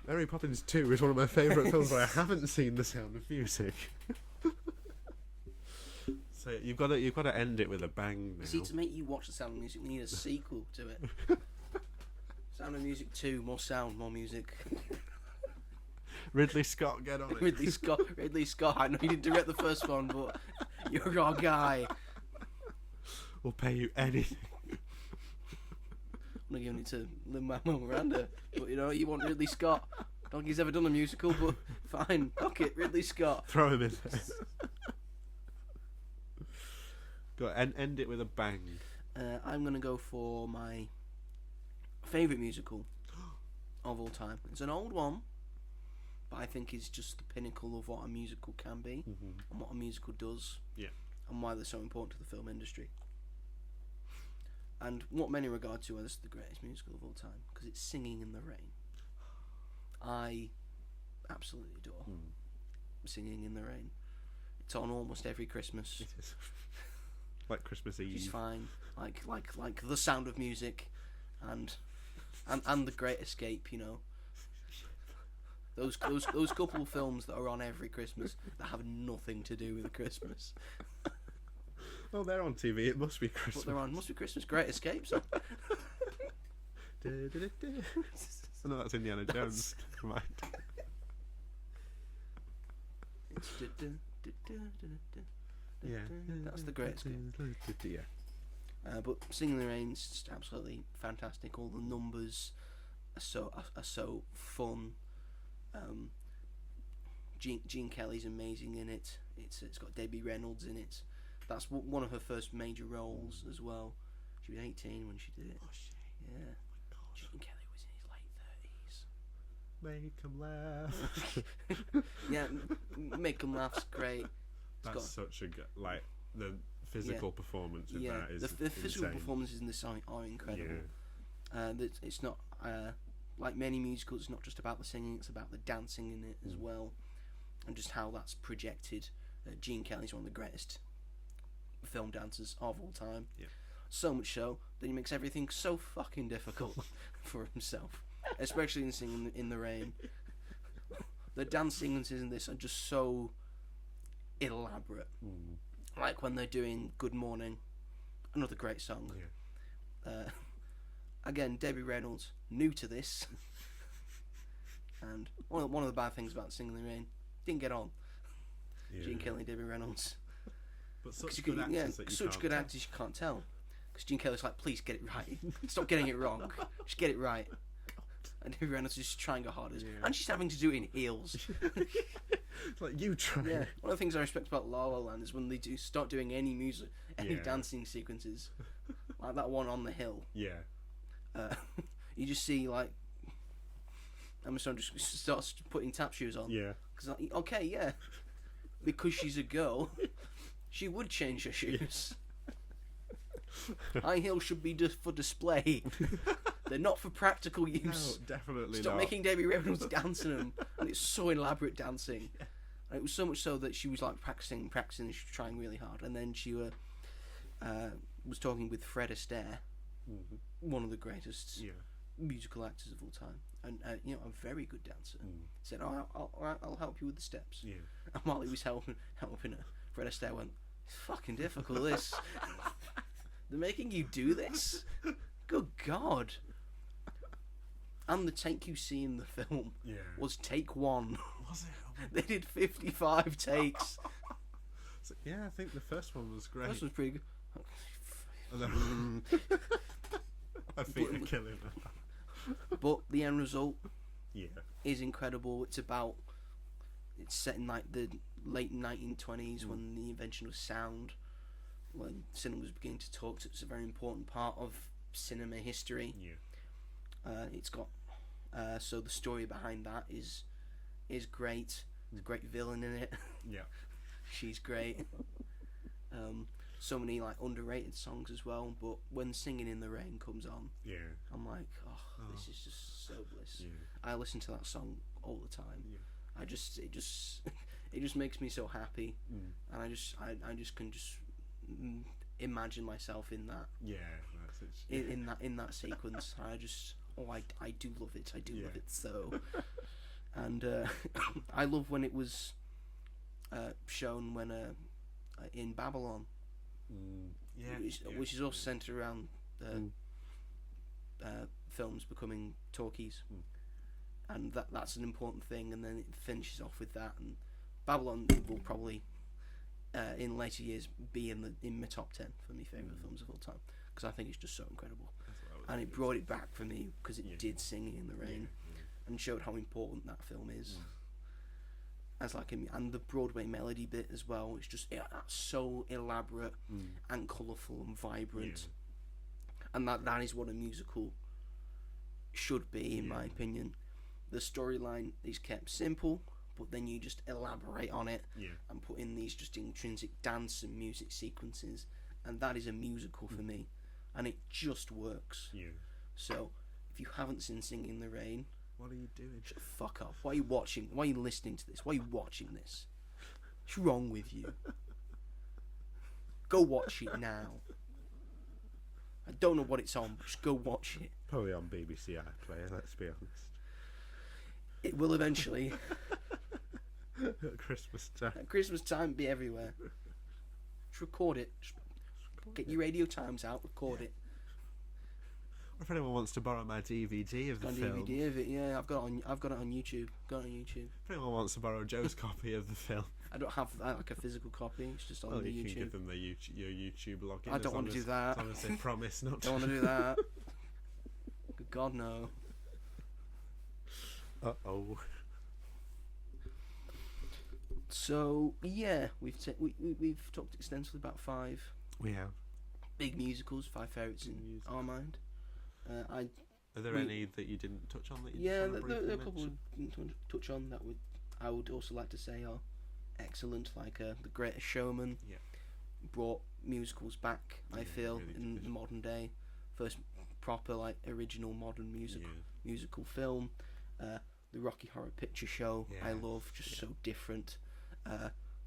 Mary Poppins 2 is one of my favourite films where I haven't seen The Sound of Music. So you've got to end it with a bang now. See, to make you watch The Sound of Music, we need a sequel to it. Sound of Music 2, more sound, more music. Ridley Scott, get on it. Ridley Scott. I know you didn't direct the first one, but you're our guy. We'll pay you anything. I'm not giving it to Lin-Manuel Miranda, but you know, you want Ridley Scott. I don't think he's ever done a musical, but fine. Fuck it, Ridley Scott. Throw him in there. Go and end it with a bang. I'm going to go for my favourite musical of all time. It's an old one, but I think it's just the pinnacle of what a musical can be and what a musical does, and why they're so important to the film industry. And what many regard to as the greatest musical of all time, because it's Singing in the Rain. I absolutely adore Singing in the Rain. It's on almost every Christmas. It is. Like Christmas Eve. It's fine. Like The Sound of Music, and The Great Escape. You know, those couple of films that are on every Christmas that have nothing to do with Christmas. Well, they're on TV. It must be Christmas. But they're on. Must be Christmas. Great Escape. So. I know that's Indiana Jones. Come on. Yeah, that's The Great Escape. Yeah. But Singing in the Rain is just absolutely fantastic. All the numbers are so fun. Gene Kelly's amazing in it. It's got Debbie Reynolds in it. That's one of her first major roles as well. She was 18 when she did it. Oh shit! Yeah. Oh my God. Gene Kelly was in his late 30s. Make 'em laugh. Yeah, Make 'em laugh's great. That's such a good, like, the physical performance in that is the physical insane. performances in this song are incredible. Yeah. It's not like many musicals. It's not just about the singing; it's about the dancing in it as well, and just how that's projected. Gene Kelly's one of the greatest film dancers of all time. Yeah. So much so that he makes everything so fucking difficult for himself, especially in Singing in the Rain. The dance sequences in this are just so elaborate. Like when they're doing Good Morning, another great song. Yeah. Again, Debbie Reynolds, new to this. And one of the bad things about Singing in the Rain, didn't get on. Yeah. Gene Kelly and Debbie Reynolds. But such good actors that you such can't good tell. actors you can't tell. Because Gene Kelly's like, please get it right. Stop getting it wrong. Just get it right. And Debbie Reynolds is just trying her hardest. Yeah. And she's having to do it in heels. It's like, you try. Yeah. One of the things I respect about La La Land is when they do start doing any music, any dancing sequences. Like that one on the hill. Yeah. You just see, like, Emma Stone just starts putting tap shoes on. Yeah. Cause okay, yeah. Because she's a girl, she would change her shoes. High heels should be just for display. They're not for practical use. No, definitely Stop not. making Debbie Reynolds dance in them. And it's so elaborate dancing. And it was so much so that she was like practicing, and she was trying really hard. And then she was talking with Fred Astaire, one of the greatest musical actors of all time, and a very good dancer. Said, "Oh, I'll help you with the steps." Yeah. And while he was helping her, Fred Astaire went, "It's fucking difficult. This. They're making you do this. Good God." And the take you see in the film was take one. Was it? Oh, they did 55 takes. So, yeah, I think the first one was great. This was pretty good. And then, I think they're killing her. But the end result Yeah. is incredible. It's set in like the late 1920s when the invention of sound, when cinema was beginning to talk. So it's a very important part of cinema history. Yeah. It's got so the story behind that is great. There's a great villain in it. Yeah. She's great. So many like underrated songs as well. But when Singing in the Rain comes on, Yeah. I'm like, this is just so bliss. Yeah. I listen to that song all the time. Yeah. It just makes me so happy, and I just can imagine myself in that. Yeah. That's it. In that sequence. I do love it. I do love it so. And I love when it was shown when in Babylon, which is also centered around films becoming talkies, and that's an important thing. And then it finishes off with that, and Babylon will probably in later years be in my top 10 for my favourite films of all time, because I think it's just so incredible. And it brought it back for me because it did Singing in the Rain, and showed how important that film is. As like and the Broadway melody bit as well. It's just that's so elaborate and colourful and vibrant, and that is what a musical should be, in my opinion. The storyline is kept simple, but then you just elaborate on it and put in these just intrinsic dance and music sequences, and that is a musical for me, and it just works. So if you haven't seen Singing in the Rain, what are you doing? shut the fuck up. Why are you watching? Why are you listening to this? Why are you watching this? What's wrong with you? Go watch it now. I don't know what it's on, but just go watch it. Probably on BBC iPlayer, let's be honest. It will eventually. At Christmas time. At Christmas time, be everywhere. Just record it. Just get your Radio Times out, record it. Or if anyone wants to borrow my DVD of the film. DVD of it, yeah. I've got it on YouTube. If anyone wants to borrow Joe's copy of the film. I don't have like a physical copy. It's just on the you YouTube. can give them your YouTube login. I don't want to do that. As long as they promise not to. Don't want to do that. Good God, no. Uh-oh. So yeah, we've talked extensively about 5. We have big musicals, 5 favourites in our mind. Are there any that you didn't touch on? That you there just are a couple to touch on that I would also like to say are excellent, like The Greatest Showman. Yeah. Brought musicals back, I feel, really in the modern day. First proper like original modern musical film. The Rocky Horror Picture Show, I love, just so different.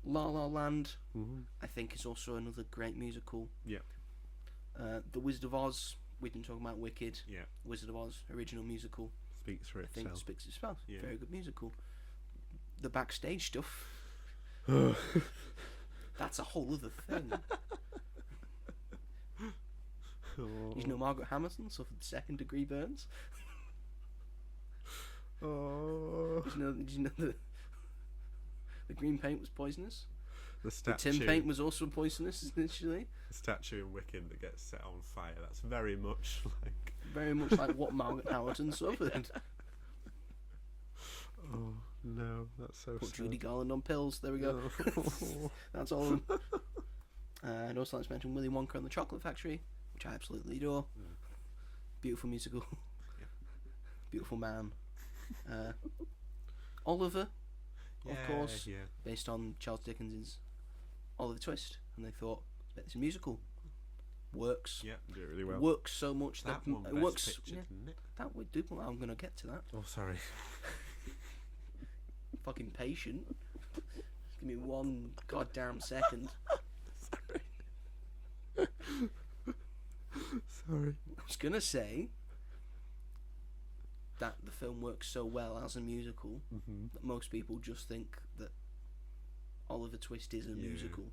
La La Land, I think, is also another great musical. Yeah. The Wizard of Oz, we've been talking about Wicked. Yeah. Wizard of Oz, original musical. Speaks for itself. I think it speaks for itself. Yeah. Very good musical. The backstage stuff. That's a whole other thing. Did you know Margaret Hamilton suffered 2nd-degree burns? Did you know the green paint was poisonous? The tin paint was also poisonous initially. The statue in Wicked that gets set on fire. That's very much like what Margaret Hamilton suffered. Oh no, that's so Put sad. Judy Garland on pills. There we go. That's all of them. I'd also like to mention Willy Wonka and the Chocolate Factory, which I absolutely adore. Beautiful musical. Beautiful man. Oliver, of course, based on Charles Dickens's Oliver Twist, and they thought, it's a musical. Works. Yeah, do it really well. Works so much that it works. Picture, didn't it? That would do. Well, I'm going to get to that. Oh, sorry. Fucking patient. Just give me one goddamn second. Sorry. I was going to say, that the film works so well as a musical that most people just think that Oliver Twist is a musical.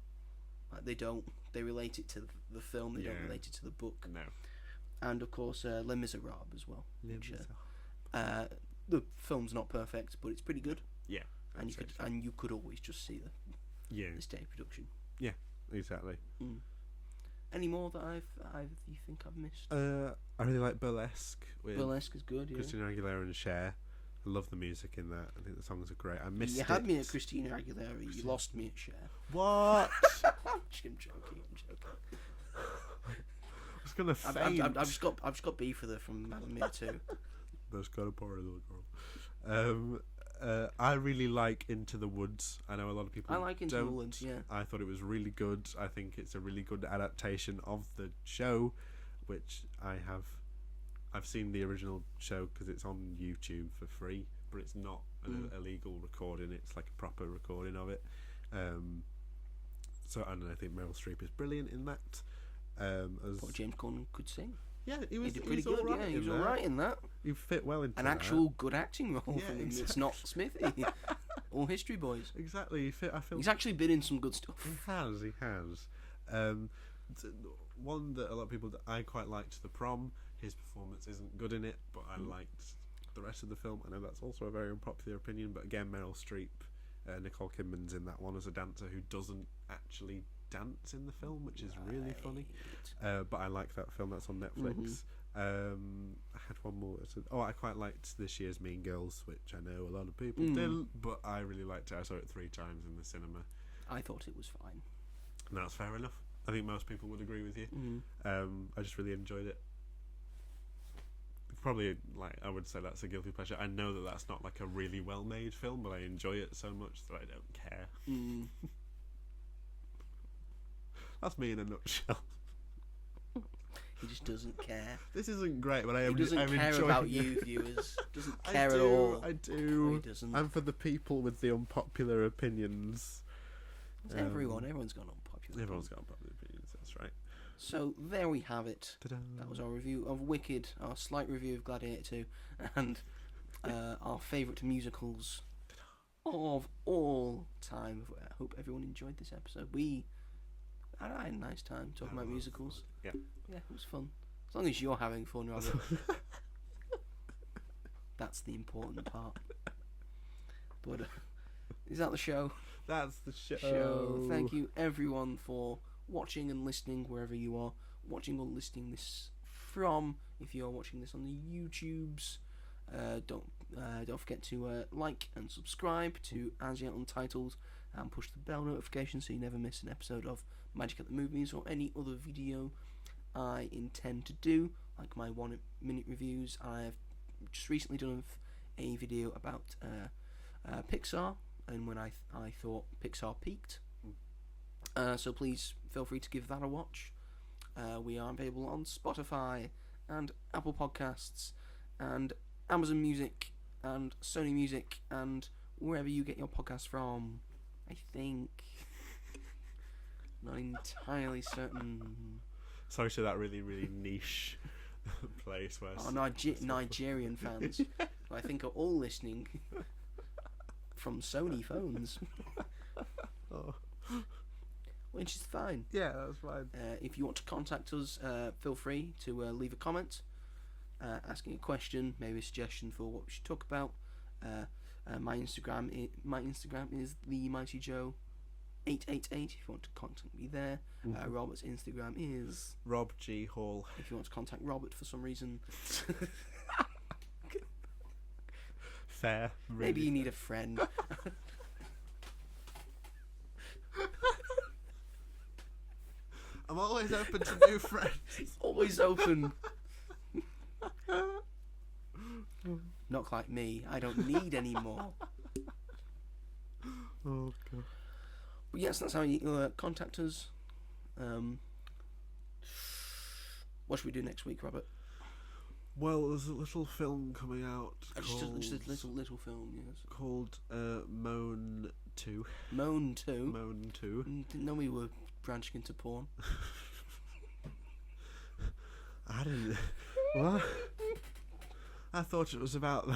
Like, they don't. They relate it to the film. They don't relate it to the book. No. And of course, Les Miserables as well. Which, the film's not perfect, but it's pretty good. Yeah. And you could always just see the stage production. Yeah, exactly. Any more that you think I've missed? I really like Burlesque. Burlesque is good. Yeah. Christina Aguilera and Cher. I love the music in that. I think the songs are great. I missed it. You had me at Christina Aguilera. You lost me at Cher. What? I'm joking. I was gonna faint. I've just got beef with her from Madame Mia too. That's got a poor little girl. I really like Into the Woods. I know a lot of people. I like Into the Woods. Yeah. I thought it was really good. I think it's a really good adaptation of the show, which I've seen the original show because it's on YouTube for free, but it's not an illegal recording. It's like a proper recording of it. So I don't know. I think Meryl Streep is brilliant in that. Thought James Corden could sing. Yeah, he was pretty good. Yeah, he was all right in that. He fit well into an actual good acting role for him. Exactly. It's not Smithy or History Boys. Exactly. He's actually been in some good stuff. He has. One that a lot of people that I quite liked, The Prom. His performance isn't good in it, but I liked the rest of the film. I know that's also a very unpopular opinion, but again, Meryl Streep, Nicole Kidman's in that one as a dancer who doesn't actually dance in the film, which is really funny. But I like that film. That's on Netflix. I had one more. I quite liked this year's Mean Girls, which I know a lot of people didn't, but I really liked it. I saw it 3 times in the cinema. I thought it was fine. And that's fair enough. I think most people would agree with you. I just really enjoyed it. Probably, I would say that's a guilty pleasure. I know that that's not like a really well-made film, but I enjoy it so much that I don't care. That's me in a nutshell. He just doesn't care. This isn't great, but I'm care enjoying about it. you viewers. Doesn't care at all. I do. No, he doesn't. I'm for the people with the unpopular opinions. Everyone's got unpopular. Everyone's got unpopular opinions. That's right. So there we have it. Ta-da. That was our review of Wicked, our slight review of Gladiator 2, and our favourite musicals of all time. I hope everyone enjoyed this episode. I had a nice time talking about musicals. Yeah, it was fun. As long as you're having fun, Robert. That's the important part. But is that the show? That's the show. Thank you everyone for watching and listening wherever you are watching or listening this from. If you are watching this on the YouTubes, don't forget to like and subscribe to As Yet Untitled and push the bell notification so you never miss an episode of Magic at the Movies or any other video I intend to do, like my 1-minute reviews. I've just recently done a video about Pixar and when I thought Pixar peaked. So please feel free to give that a watch. We are available on Spotify and Apple Podcasts and Amazon Music and Sony Music and wherever you get your podcasts from. I think. Not entirely certain. Sorry to that really, really niche place where... Nigerian fans, who I think are all listening from Sony phones. Which is fine. Yeah, that's fine. If you want to contact us, feel free to leave a comment, asking a question, maybe a suggestion for what we should talk about. My Instagram is TheMightyJoe888 if you want to contact me there. Robert's Instagram is Rob G Hall. If you want to contact Robert for some reason. Fair. Really Maybe you fair. need a friend. I'm always open to new friends. Always open. Not like me. I don't need any more. Oh god. But yes, that's how you contact us. What should we do next week, Robert? Well, there's a little film coming out Just a little film, yes. called Moan 2. Moan 2? Moan 2. Didn't know we were branching into porn. I didn't... What? I thought it was about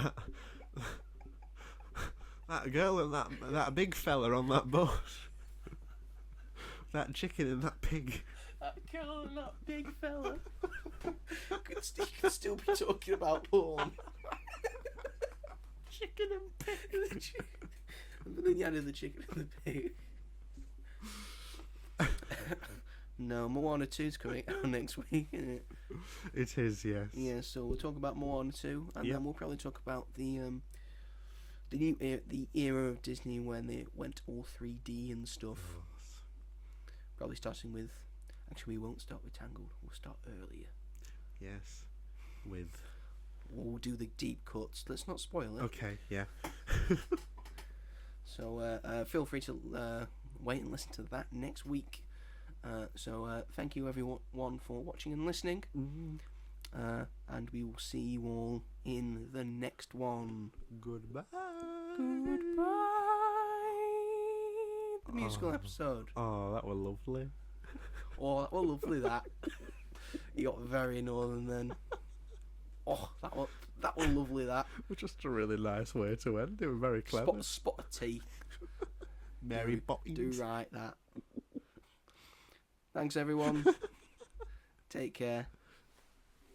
that girl and that big fella on that boat. That chicken and that pig. That girl and that big fella. You could still be talking about porn. Chicken and pig. But then you added the chicken and the pig. No, Moana 2's coming out next week, isn't it? It is, yes. Yeah, so we'll talk about Moana 2, and then we'll probably talk about the era of Disney when they went all 3D and stuff. Probably starting with... Actually, we won't start with Tangled. We'll start earlier. Yes. We'll do the deep cuts. Let's not spoil it. Okay, yeah. So feel free to wait and listen to that next week. So thank you everyone for watching and listening. And we will see you all in the next one. Goodbye. Goodbye. The musical episode. Oh, that was lovely. Oh, that was lovely, that. You got very northern then. Oh, that was lovely, that. Just a really nice way to end. It was very clever. Spot of tea. Mary Poppins. Do right, that. Thanks, everyone. Take care.